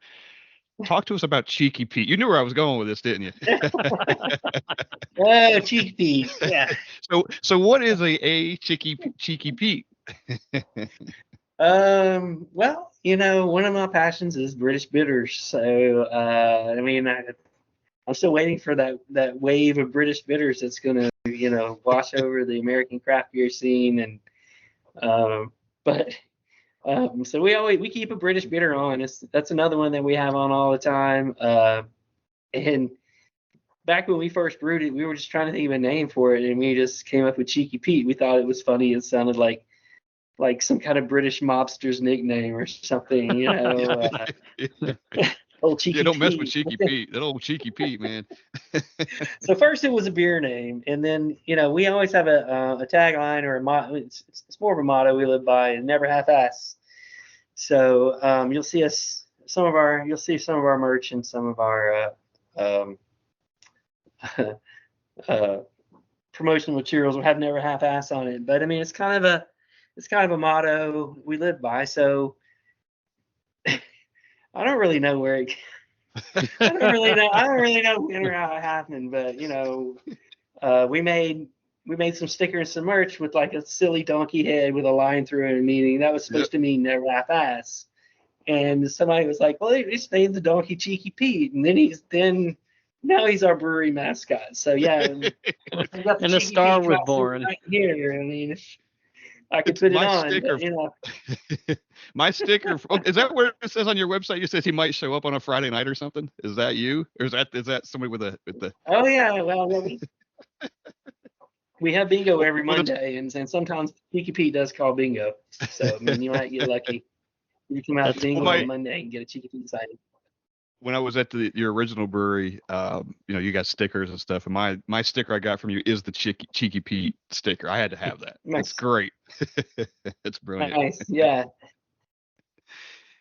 talk to us about Cheeky Pete. You knew where I was going with this, didn't you? Oh, Cheeky Pete. Yeah. So what is a Cheeky Pete? Well, one of my passions is British bitters. So, I'm still waiting for that wave of British bitters that's going to, wash over the American craft beer scene. And, so we keep a British bitter on. That's another one that we have on all the time. And back when we first brewed it, we were just trying to think of a name for it, and we just came up with Cheeky Pete. We thought it was funny. It sounded like some kind of British mobster's nickname or something, Old Cheeky Pete. Don't mess with Cheeky Pete. That old Cheeky Pete, man. So first it was a beer name, and then we always have a tagline or a motto. It's more of a motto we live by: never half-ass. So you'll see some of our merch and some of our promotional materials will have never half-ass on it. But it's kind of a motto we live by. So I don't really know where it. I don't really know when or how it happened, but we made some stickers and some merch with like a silly donkey head with a line through it, meaning that was supposed to mean never half-ass. And somebody was like, "Well, they just named the donkey Cheeky Pete," and now he's our brewery mascot. So yeah, and a star was born right here. I could put it on. Sticker, but, my sticker. Is that where it says on your website? You says he might show up on a Friday night or something. Is that you, or is that somebody with the? Oh yeah, well, we have bingo every Monday, and sometimes Cheeky Pete does call bingo. So you might get lucky. You come out to bingo on Monday and get a Cheeky Pete sighting. When I was at your original brewery, you got stickers and stuff, and my sticker I got from you is the Cheeky Pete sticker. I had to have that. Nice. It's great. It's brilliant. Nice, yeah.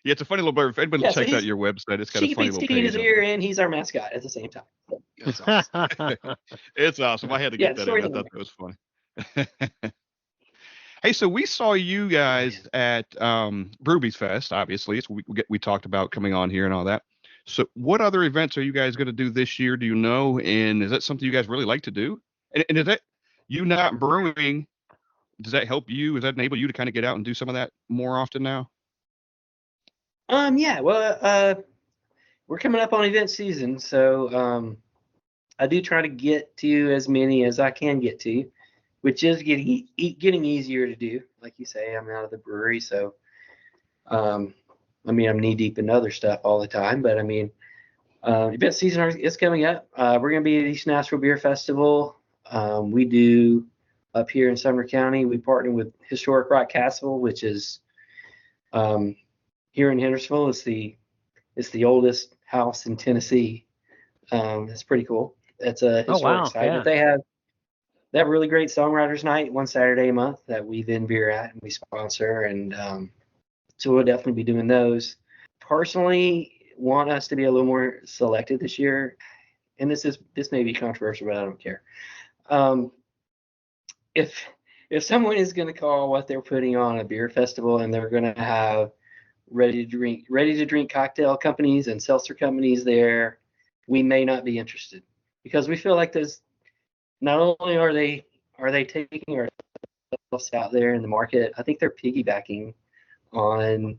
Yeah, it's a funny little bird. If anybody checks out your website, it's got a funny little page. Cheeky Pete's here, and he's our mascot at the same time. It's awesome. It's awesome. I had to get that in. I thought that was funny. Hey, so we saw you guys at Brewbies Fest, obviously. So we talked about coming on here and all that. So what other events are you guys going to do this year? Do you know? And is that something you guys really like to do? And is that you not brewing? Does that help you? Does that enable you to kind of get out and do some of that more often now? Yeah, well, we're coming up on event season, so I do try to get to as many as I can get to, which is getting easier to do. Like you say, I'm out of the brewery, so I mean, I'm knee deep in other stuff all the time, but I mean, event season is coming up. We're going to be at East Nashville Beer Festival. We do up here in Sumner County. We partner with Historic Rock Castle, which is here in Hendersonville. It's the oldest house in Tennessee. It's pretty cool. It's a historic site, Yeah. but they have really great songwriters night one Saturday a month that we then beer at and we sponsor, and so we'll definitely be doing those. Personally, want us to be a little more selected this year, and this may be controversial, but I don't care. If someone is going to call what they're putting on a beer festival and they're going to have ready to drink cocktail companies and seltzer companies there, we may not be interested, because we feel like those, not only are they taking ourselves out there in the market, I think they're piggybacking on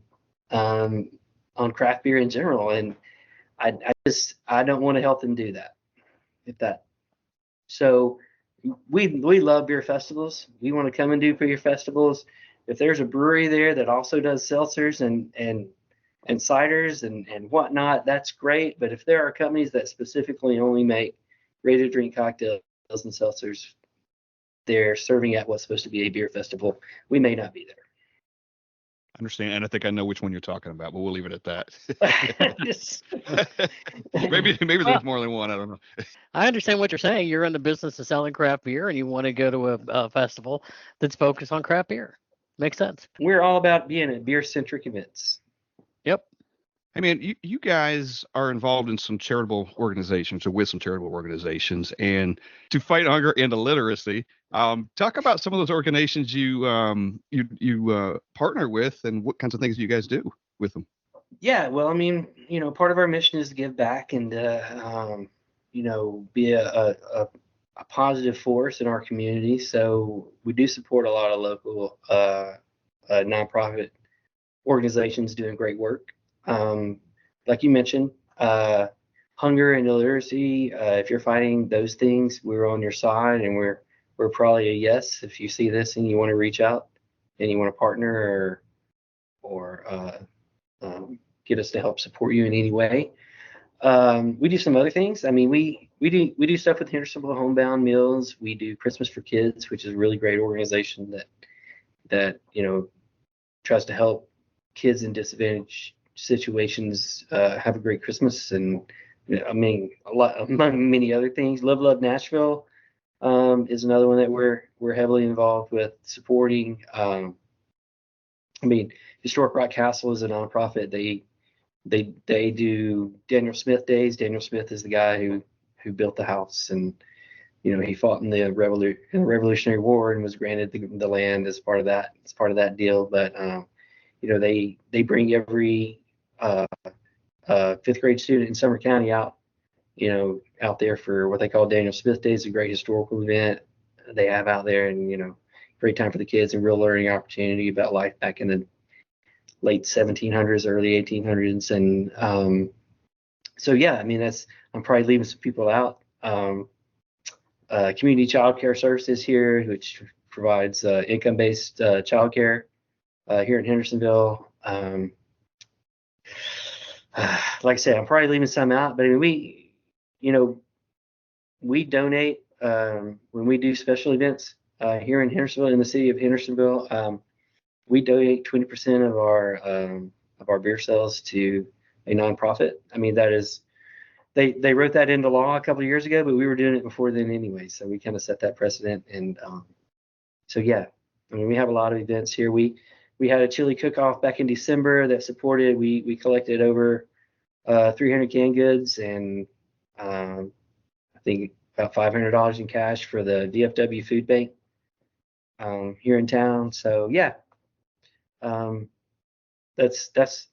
craft beer in general, and I don't want to help them do that. So we love beer festivals. We want to come and do beer festivals. If there's a brewery there that also does seltzers and ciders and whatnot, that's great. But if there are companies that specifically only make ready to drink cocktails and seltzers, they're serving at what's supposed to be a beer festival, we may not be there. I understand, and I think I know which one you're talking about, but we'll leave it at that. maybe there's more than one. I don't know. I understand what you're saying. You're in the business of selling craft beer, and you want to go to a festival that's focused on craft beer. Makes sense. We're all about being at beer-centric events. Yep. I mean, you guys are involved in some charitable organizations, or with some charitable organizations, and to fight hunger and illiteracy. Talk about some of those organizations you partner with, and what kinds of things you guys do with them. Yeah, well, I mean, part of our mission is to give back and be a positive force in our community. So we do support a lot of local nonprofit organizations doing great work. Like you mentioned, hunger and illiteracy. If you're fighting those things, we're on your side, and we're probably a yes if you see this and you want to reach out and you want to partner or get us to help support you in any way. We do some other things. I mean, we do stuff with Hendersonville Homebound Meals. We do Christmas for Kids, which is a really great organization that tries to help kids in disadvantaged situations have a great Christmas. And I mean, a lot among many other things. Love Nashville is another one that we're heavily involved with supporting. I mean, Historic Rock Castle is a nonprofit. They do Daniel Smith Days. Daniel Smith is the guy who built the house, and he fought in the Revolutionary War and was granted the land as part of that deal. But they bring every fifth grade student in Sumner County out there for what they call Daniel Smith Days, a great historical event they have out there, and great time for the kids and real learning opportunity about life back in the late 1700s, early 1800s. And so, yeah, I mean, I'm probably leaving some people out. Community Child Care Services here, which provides income-based child care here in Hendersonville. Like I said, I'm probably leaving some out, but I mean, we donate when we do special events here in Hendersonville, in the city of Hendersonville. We donate 20% of our beer sales to a nonprofit. I mean, that is, they wrote that into law a couple of years ago, but we were doing it before then anyway. So we kind of set that precedent. And so, yeah, I mean, we have a lot of events here. We had a chili cook-off back in December that supported, we collected over 300 canned goods and I think about $500 in cash for the DFW Food Bank. here in town. So yeah, um, that's that's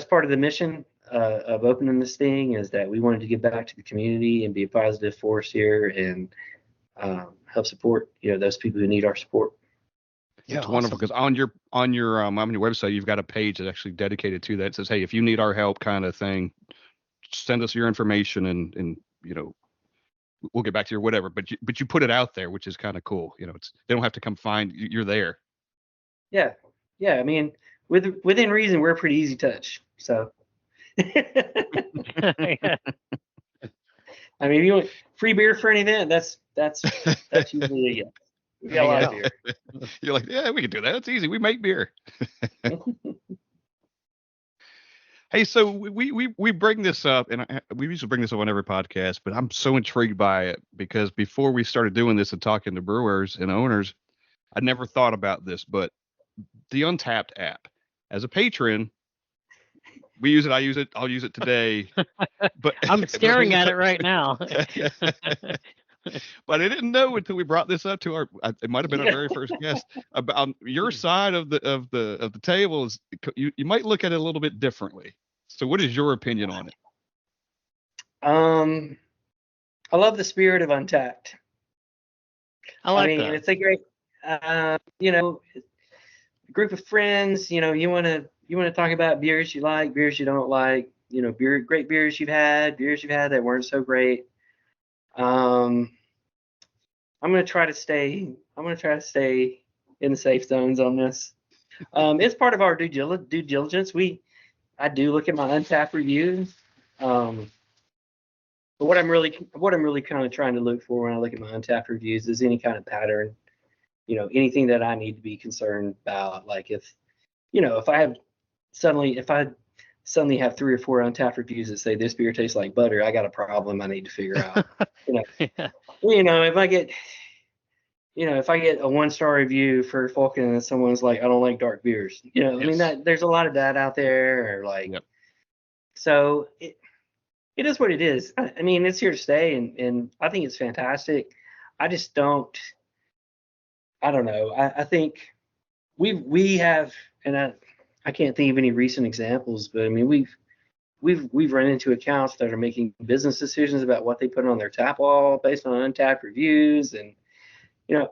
part of the mission of opening this thing, is that we wanted to give back to the community and be a positive force here, and help support those people who need our support. Yeah, It's wonderful because on your website you've got a page that's actually dedicated to that. It says, hey, if you need our help, kind of thing, send us your information, and we'll get back to you or whatever. But you put it out there, which is kind of cool. It's, they don't have to come find you, you're there. Yeah, yeah. I mean, within reason, we're a pretty easy touch. So, Yeah. I mean, if you want free beer for an event, that's usually a yes. We got a lot of beer. You're like, yeah, we can do that. It's easy. We make beer. Hey, so we bring this up, and we usually bring this up on every podcast, but I'm so intrigued by it because before we started doing this and talking to brewers and owners, I never thought about this, but the Untapped app. As a patron, we use it. I use it. I'll use it today. But I'm staring at it right now. But I didn't know until we brought this up to our. It might have been our very first guest about your side of the table. Is you might look at it a little bit differently. So, what is your opinion on it? I love the spirit of Untapped. I mean, that. It's a great, group of friends. You want to talk about beers you like, beers you don't like. Great beers you've had that weren't so great. I'm gonna try to stay in the safe zones on this. It's part of our due diligence. I do look at my Untapped reviews. But what I'm really kind of trying to look for when I look at my Untapped reviews is any kind of pattern. Anything that I need to be concerned about. Like if I suddenly have 3 or 4 Untapped reviews that say this beer tastes like butter, I got a problem I need to figure out. Yeah. If I get a 1-star review for Falcon and someone's like, I don't like dark beers, Yes. I mean, that there's a lot of that out there, or like, Yep. So it is what it is. I mean, it's here to stay, and I think it's fantastic. I just don't know. I think we have, and I can't think of any recent examples, but I mean, we've run into accounts that are making business decisions about what they put on their tap wall based on Untapped reviews, and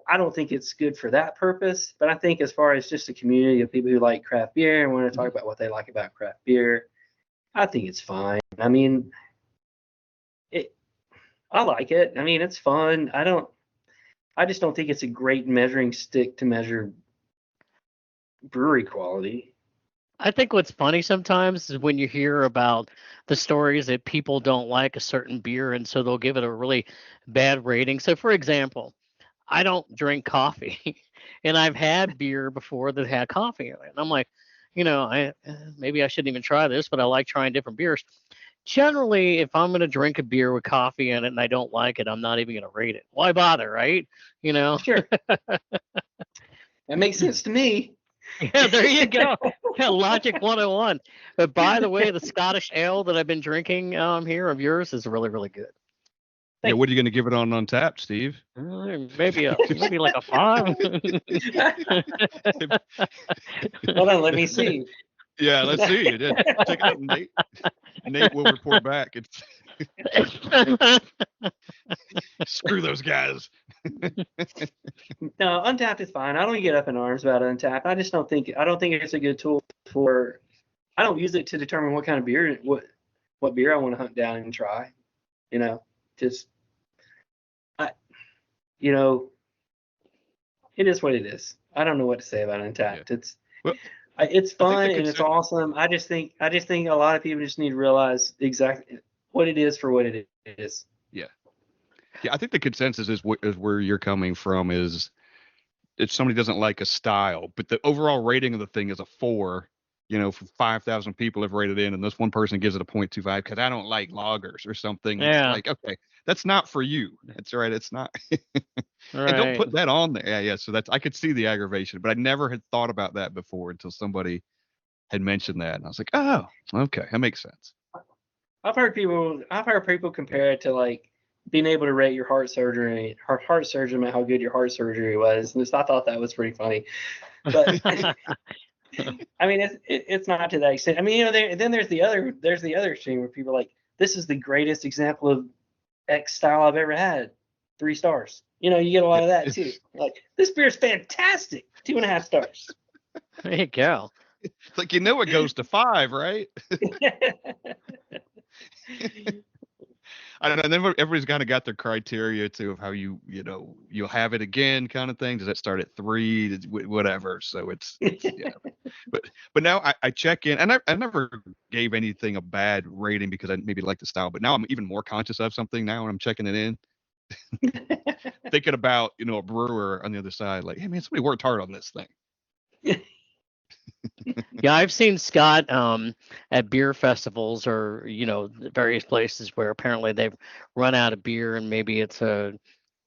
I don't think it's good for that purpose. But I think as far as just a community of people who like craft beer and want to talk about what they like about craft beer, I think it's fine. I mean, I like it. I mean, it's fun. I just don't think it's a great measuring stick to measure brewery quality. I think what's funny sometimes is when you hear about the stories that people don't like a certain beer, and so they'll give it a really bad rating. So, for example, I don't drink coffee, and I've had beer before that had coffee in it. And I'm like, maybe I shouldn't even try this, but I like trying different beers. Generally, if I'm going to drink a beer with coffee in it and I don't like it, I'm not even going to rate it. Why bother, right? Sure. That makes sense to me. Yeah, there you go. Yeah, Logic 101. But by the way, the Scottish ale that I've been drinking here of yours is really, really good. Yeah, what are you going to give it on Untapped, Steve? Maybe like a 5. Hold on, let me see. Yeah, let's see. You did. Check it out, Nate. Nate will report back. It's screw those guys. No, Untapped is fine. I don't get up in arms about Untapped. I don't think it's a good tool for. I don't use it to determine what kind of beer, what beer I want to hunt down and try. It is what it is. I don't know what to say about Untapped. Yeah. It's fun and it's awesome. I just think a lot of people just need to realize exactly what it is for what it is. Yeah. I think the consensus is where you're coming from is if somebody doesn't like a style, but the overall rating of the thing is a 4. For 5,000 people have rated in, and this one person gives it a 0.25 because I don't like lagers or something. Yeah. It's like, okay, that's not for you. That's right. It's not. Right. And don't put that on there. Yeah. So I could see the aggravation, but I never had thought about that before until somebody had mentioned that, and I was like, oh, okay, that makes sense. I've heard people compare it to like being able to rate your heart surgeon about how good your heart surgery was. And I thought that was pretty funny. But I mean, it's not to that extent. I mean, then there's the other extreme where people are like, this is the greatest example of X style I've ever had. 3 stars. You get a lot of that too. Like, this beer is fantastic. 2.5 stars. There you go. It's like, it goes to 5, right? I don't know. And then everybody's kind of got their criteria too of how you'll have it again kind of thing. Does that start at 3? Whatever. So it's yeah. But now I check in, and I never gave anything a bad rating because I maybe like the style. But now I'm even more conscious of something now when I'm checking it in. Thinking about a brewer on the other side, like, hey man, somebody worked hard on this thing. Yeah, I've seen Scott at beer festivals or various places where apparently they've run out of beer and maybe it's a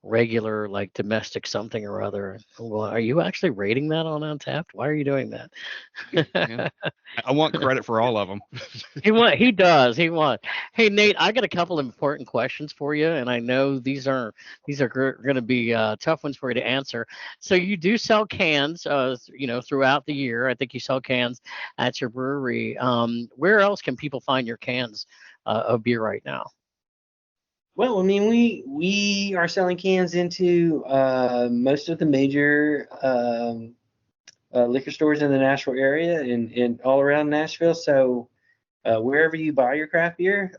regular like domestic something or other. Well, are you actually rating that on Untappd? Why are you doing that? Yeah. I want credit for all of them. He does. Hey Nate, I got a couple of important questions for you, and I know these are going to be tough ones for you to answer. So you do sell cans, throughout the year. I think you sell cans at your brewery. Where else can people find your cans of beer right now? Well, I mean, we are selling cans into most of the major liquor stores in the Nashville area and all around Nashville. So wherever you buy your craft beer,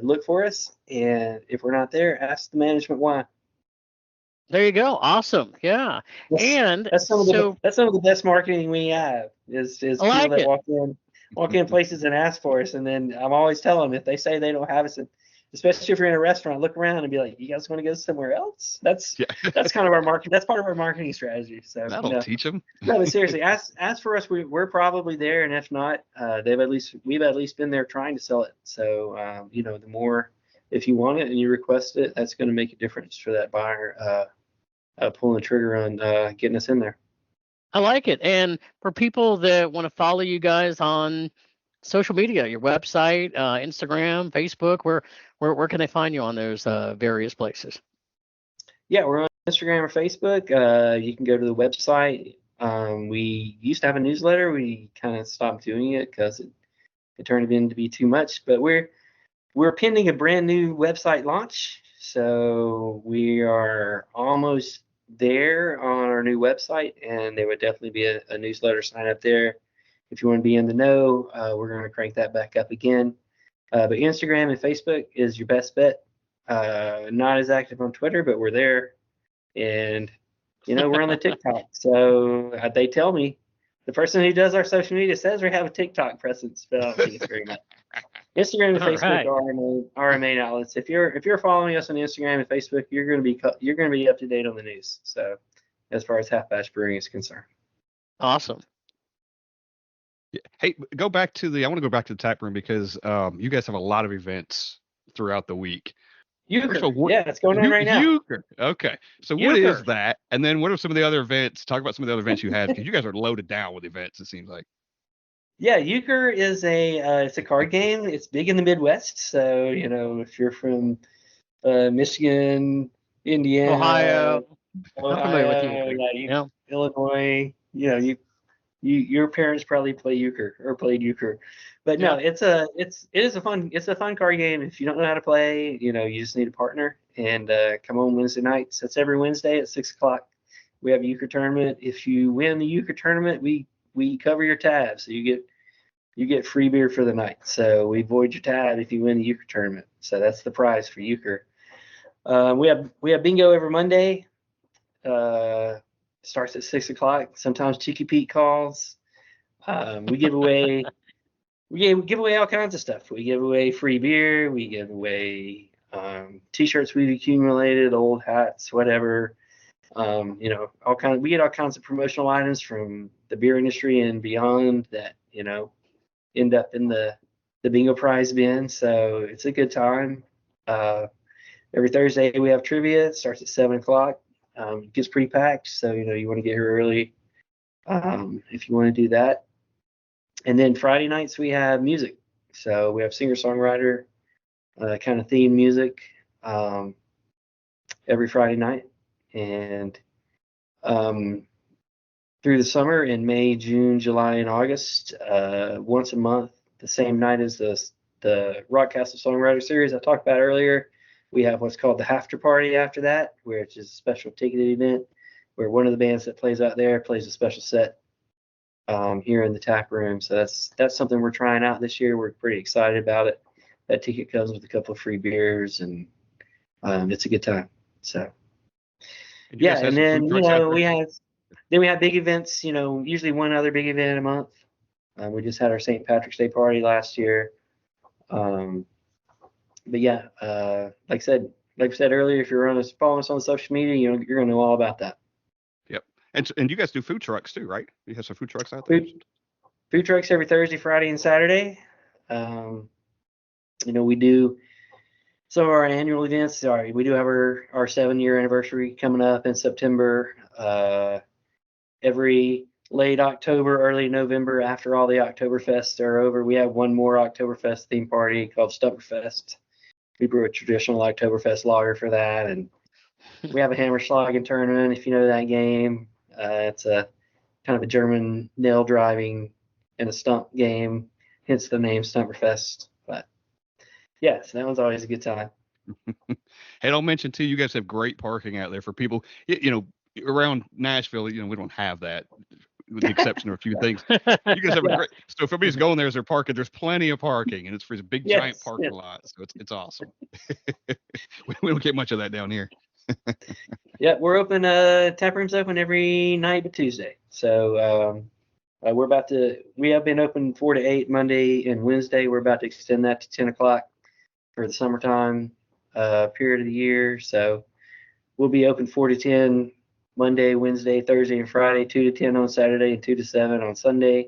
look for us. And if we're not there, ask the management why. There you go. Awesome. Yeah. That's some of the best marketing we have is people that walk in places and ask for us. And then I'm always telling them if they say they don't have us, especially if you're in a restaurant, look around and be like, you guys want to go somewhere else? That's kind of our market. That's part of our marketing strategy. So that'll teach them. No, but seriously, ask for us. We're probably there. And if not, we've at least been there trying to sell it. So, the more, if you want it and you request it, that's going to make a difference for that buyer, pulling the trigger on getting us in there. I like it. And for people that want to follow you guys on social media, your website, Instagram, Facebook, where can they find you on those various places? Yeah, we're on Instagram or Facebook. You can go to the website. We used to have a newsletter. We kind of stopped doing it because it turned into be too much. But we're pending a brand new website launch. So we are almost there on our new website, and there would definitely be a newsletter sign up there. If you want to be in the know, we're going to crank that back up again. But Instagram and Facebook is your best bet. Not as active on Twitter, but we're there. And, we're on the TikTok. So they tell me the person who does our social media says we have a TikTok presence, but I don't think it's very much. Instagram and Facebook are our main outlets. If you're following us on Instagram and Facebook, you're going to be up to date on the news. So as far as Half Batch Brewing is concerned. Awesome. Yeah. Hey, I want to go back to the tap room because you guys have a lot of events throughout the week. Euchre. It's going on right now. Euchre. Okay. So what is that? And then what are some of the other events? Talk about some of the other events you have because you guys are loaded down with events, it seems like. Yeah, Euchre is it's a card game. It's big in the Midwest. So, if you're from Michigan, Indiana, Ohio, I'm familiar with Euchre. Illinois, your parents probably play Euchre or played Euchre, but no, it is a fun card game. If you don't know how to play, you just need a partner and come on Wednesday nights. That's every Wednesday at 6:00. We have a Euchre tournament. If you win the Euchre tournament, we cover your tab, so you get free beer for the night. So we void your tab if you win the Euchre tournament. So that's the prize for Euchre. We have bingo every Monday. Starts at 6:00. Sometimes Cheeky Pete calls. We give away all kinds of stuff. We give away free beer. We give away T-shirts we've accumulated, old hats, whatever. We get all kinds of promotional items from the beer industry and beyond that end up in the bingo prize bin. So it's a good time. Every Thursday we have trivia. It starts at 7:00. It gets pre-packed, so you want to get here early if you want to do that. And then Friday nights we have music. So we have singer-songwriter kind of theme music. every Friday night. And through the summer in May, June, July, and August, once a month, the same night as the Rockcastle Songwriter Series I talked about earlier, we have what's called the After Party after that, which is a special ticketed event where one of the bands that plays out there plays a special set here in the tap room. So that's something we're trying out this year. We're pretty excited about it. That ticket comes with a couple of free beers, and it's a good time. So yeah, and then we have big events. Usually one other big event a month. We just had our St. Patrick's Day party last year. But yeah, like I said earlier, if you're following us on social media, you're gonna know all about that. Yep. And you guys do food trucks too, right? You have some food trucks out there. Food trucks every Thursday, Friday, and Saturday. We do some of our annual events. We do have our 7-year anniversary coming up in September. Every late October, early November, after all the Oktoberfests are over, we have one more Oktoberfest theme party called Stumperfest. We brew a traditional Oktoberfest lager for that, and we have a Hammerschlagen tournament, if you know that game. It's a kind of a German nail driving and a stump game, hence the name Stumperfest. But yeah, so that one's always a good time. Hey, I'll mention too, you guys have great parking out there for people. Around Nashville, we don't have that, with the exception of a few things. You guys have a great. So if everybody's going there as they're parking, there's plenty of parking, and it's for a big giant parking lot. So it's awesome. we don't get much of that down here. Yeah, we're open. Tap room's open every night but Tuesday. So we have been open 4 to 8 Monday and Wednesday. We're about to extend that to 10 o'clock for the summertime period of the year. So we'll be open 4 to 10 Monday, Wednesday, Thursday, and Friday, 2 to 10 on Saturday, and 2 to 7 on Sunday.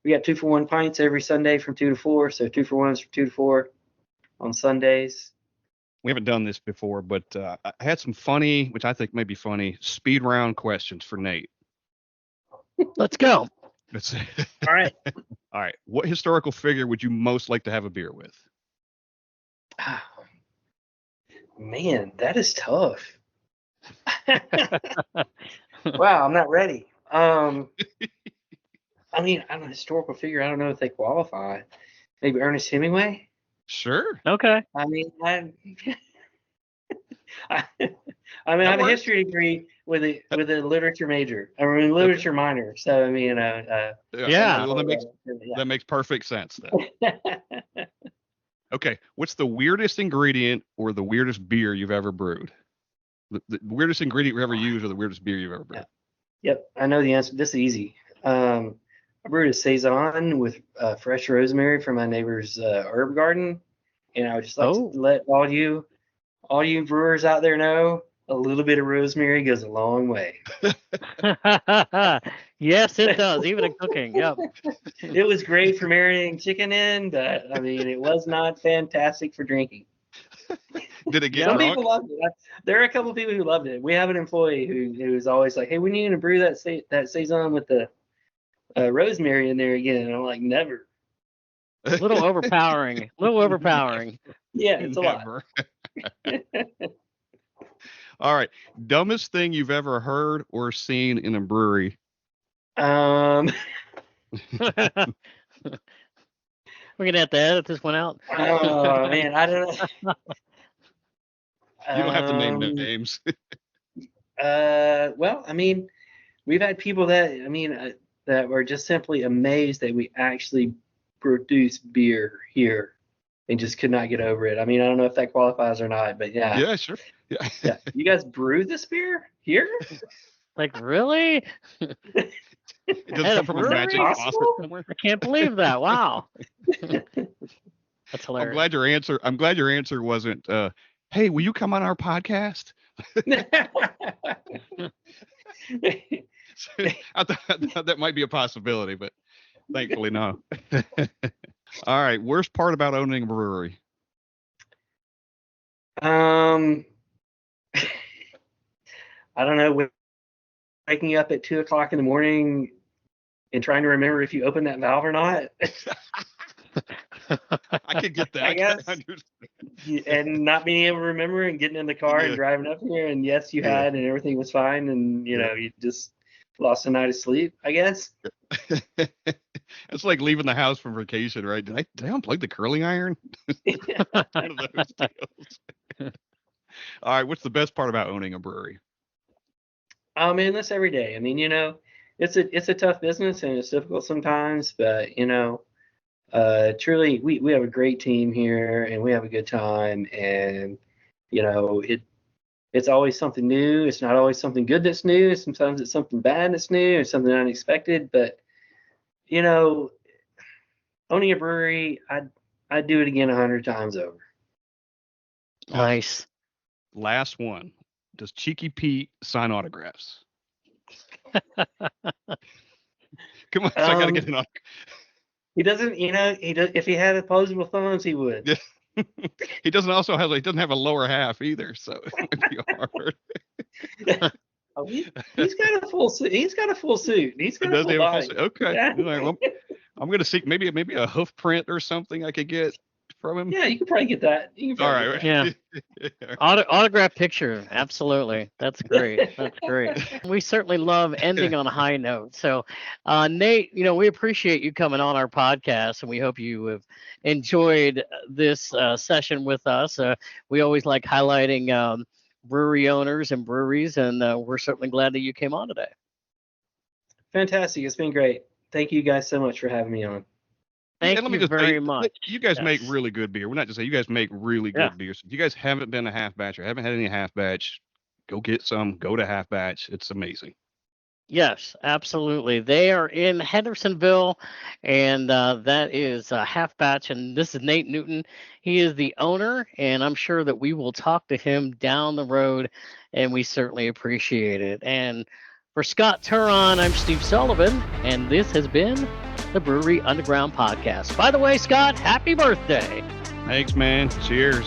We got 2-for-1 pints every Sunday from 2 to 4, so 2-for-1s from 2 to 4 on Sundays. We haven't done this before, but I had some funny, which I think may be funny, speed round questions for Nate. Let's go. All right. All right. What historical figure would you most like to have a beer with? Man, that is tough. Wow, I'm not ready. I'm a historical figure. I don't know if they qualify. Maybe Ernest Hemingway? Sure. Okay. I have a history degree with a literature major. Literature minor. So yeah. Well, that makes perfect sense then. Okay. What's the weirdest ingredient or the weirdest beer you've ever brewed? The weirdest ingredient you've ever used or the weirdest beer you've ever brewed? Yep. I know the answer. This is easy. I brewed a Saison with fresh rosemary from my neighbor's herb garden. And I would just like to let all you brewers out there know a little bit of rosemary goes a long way. Yes, it does, even in cooking. Yep. It was great for marinating chicken in, but it was not fantastic for drinking. Did it get Some people loved it. There are a couple of people who loved it. We have an employee who's always like, "Hey, when are you gonna brew that Saison with the rosemary in there again?" And I'm like, "Never." A little overpowering. Yeah, it's never. A lot. All right. Dumbest thing you've ever heard or seen in a brewery? We're gonna have to edit this one out. Oh man, I don't know. You don't have to name names. Well, we've had people that that were just simply amazed that we actually produce beer here and just could not get over it. I don't know if that qualifies or not, but yeah. Yeah, sure. Yeah. You guys brew this beer here? Like, really? It doesn't come from a magic faucet somewhere. I can't believe that. Wow. That's hilarious. I'm glad your answer wasn't, hey, will you come on our podcast? I thought that might be a possibility, but thankfully no. All right. Worst part about owning a brewery? I don't know. Waking up at 2 o'clock in the morning and trying to remember if you opened that valve or not. I could get that. I guess. and not being able to remember and getting in the car and driving up here, and yes, you had, and everything was fine, and you just lost a night of sleep, I guess. It's like leaving the house for vacation, right? Did I unplug the curling iron? One of those deals. All right, what's the best part about owning a brewery? Oh man, that's every day. I mean, it's a tough business and it's difficult sometimes, but truly we have a great team here and we have a good time, and it's always something new. It's not always something good that's new. Sometimes it's something bad that's new or something unexpected, but owning a brewery, I'd do it again 100 times over. Nice. Last one. Does Cheeky Pete sign autographs? Come on, I gotta get an autograph. He doesn't, he does. If he had opposable thumbs, he would. He doesn't have a lower half either, so it might be hard. Oh, he's got a full suit. He's got a full suit. He's got a full body. Okay. Yeah. Well, I'm gonna see maybe a hoof print or something I could get from him. Yeah, you could probably get that. All right. Yeah. Autograph picture. Absolutely. That's great. That's great. We certainly love ending on a high note. So, Nate, we appreciate you coming on our podcast, and we hope you have enjoyed this session with us. We always like highlighting brewery owners and breweries, and we're certainly glad that you came on today. Fantastic. It's been great. Thank you guys so much for having me on. Thank you very much. You guys make really good beer. We're not just saying, you guys make really good beer. So if you guys haven't been a Half Batch or haven't had any Half Batch, go get some. Go to Half Batch. It's amazing. Yes, absolutely. They are in Hendersonville, and that is Half Batch. And this is Nate Newton. He is the owner, and I'm sure that we will talk to him down the road, and we certainly appreciate it. And for Scott Touron, I'm Steve Sullivan, and this has been the Brewery Underground Podcast. By the way, Scott, happy birthday. Thanks, man. Cheers.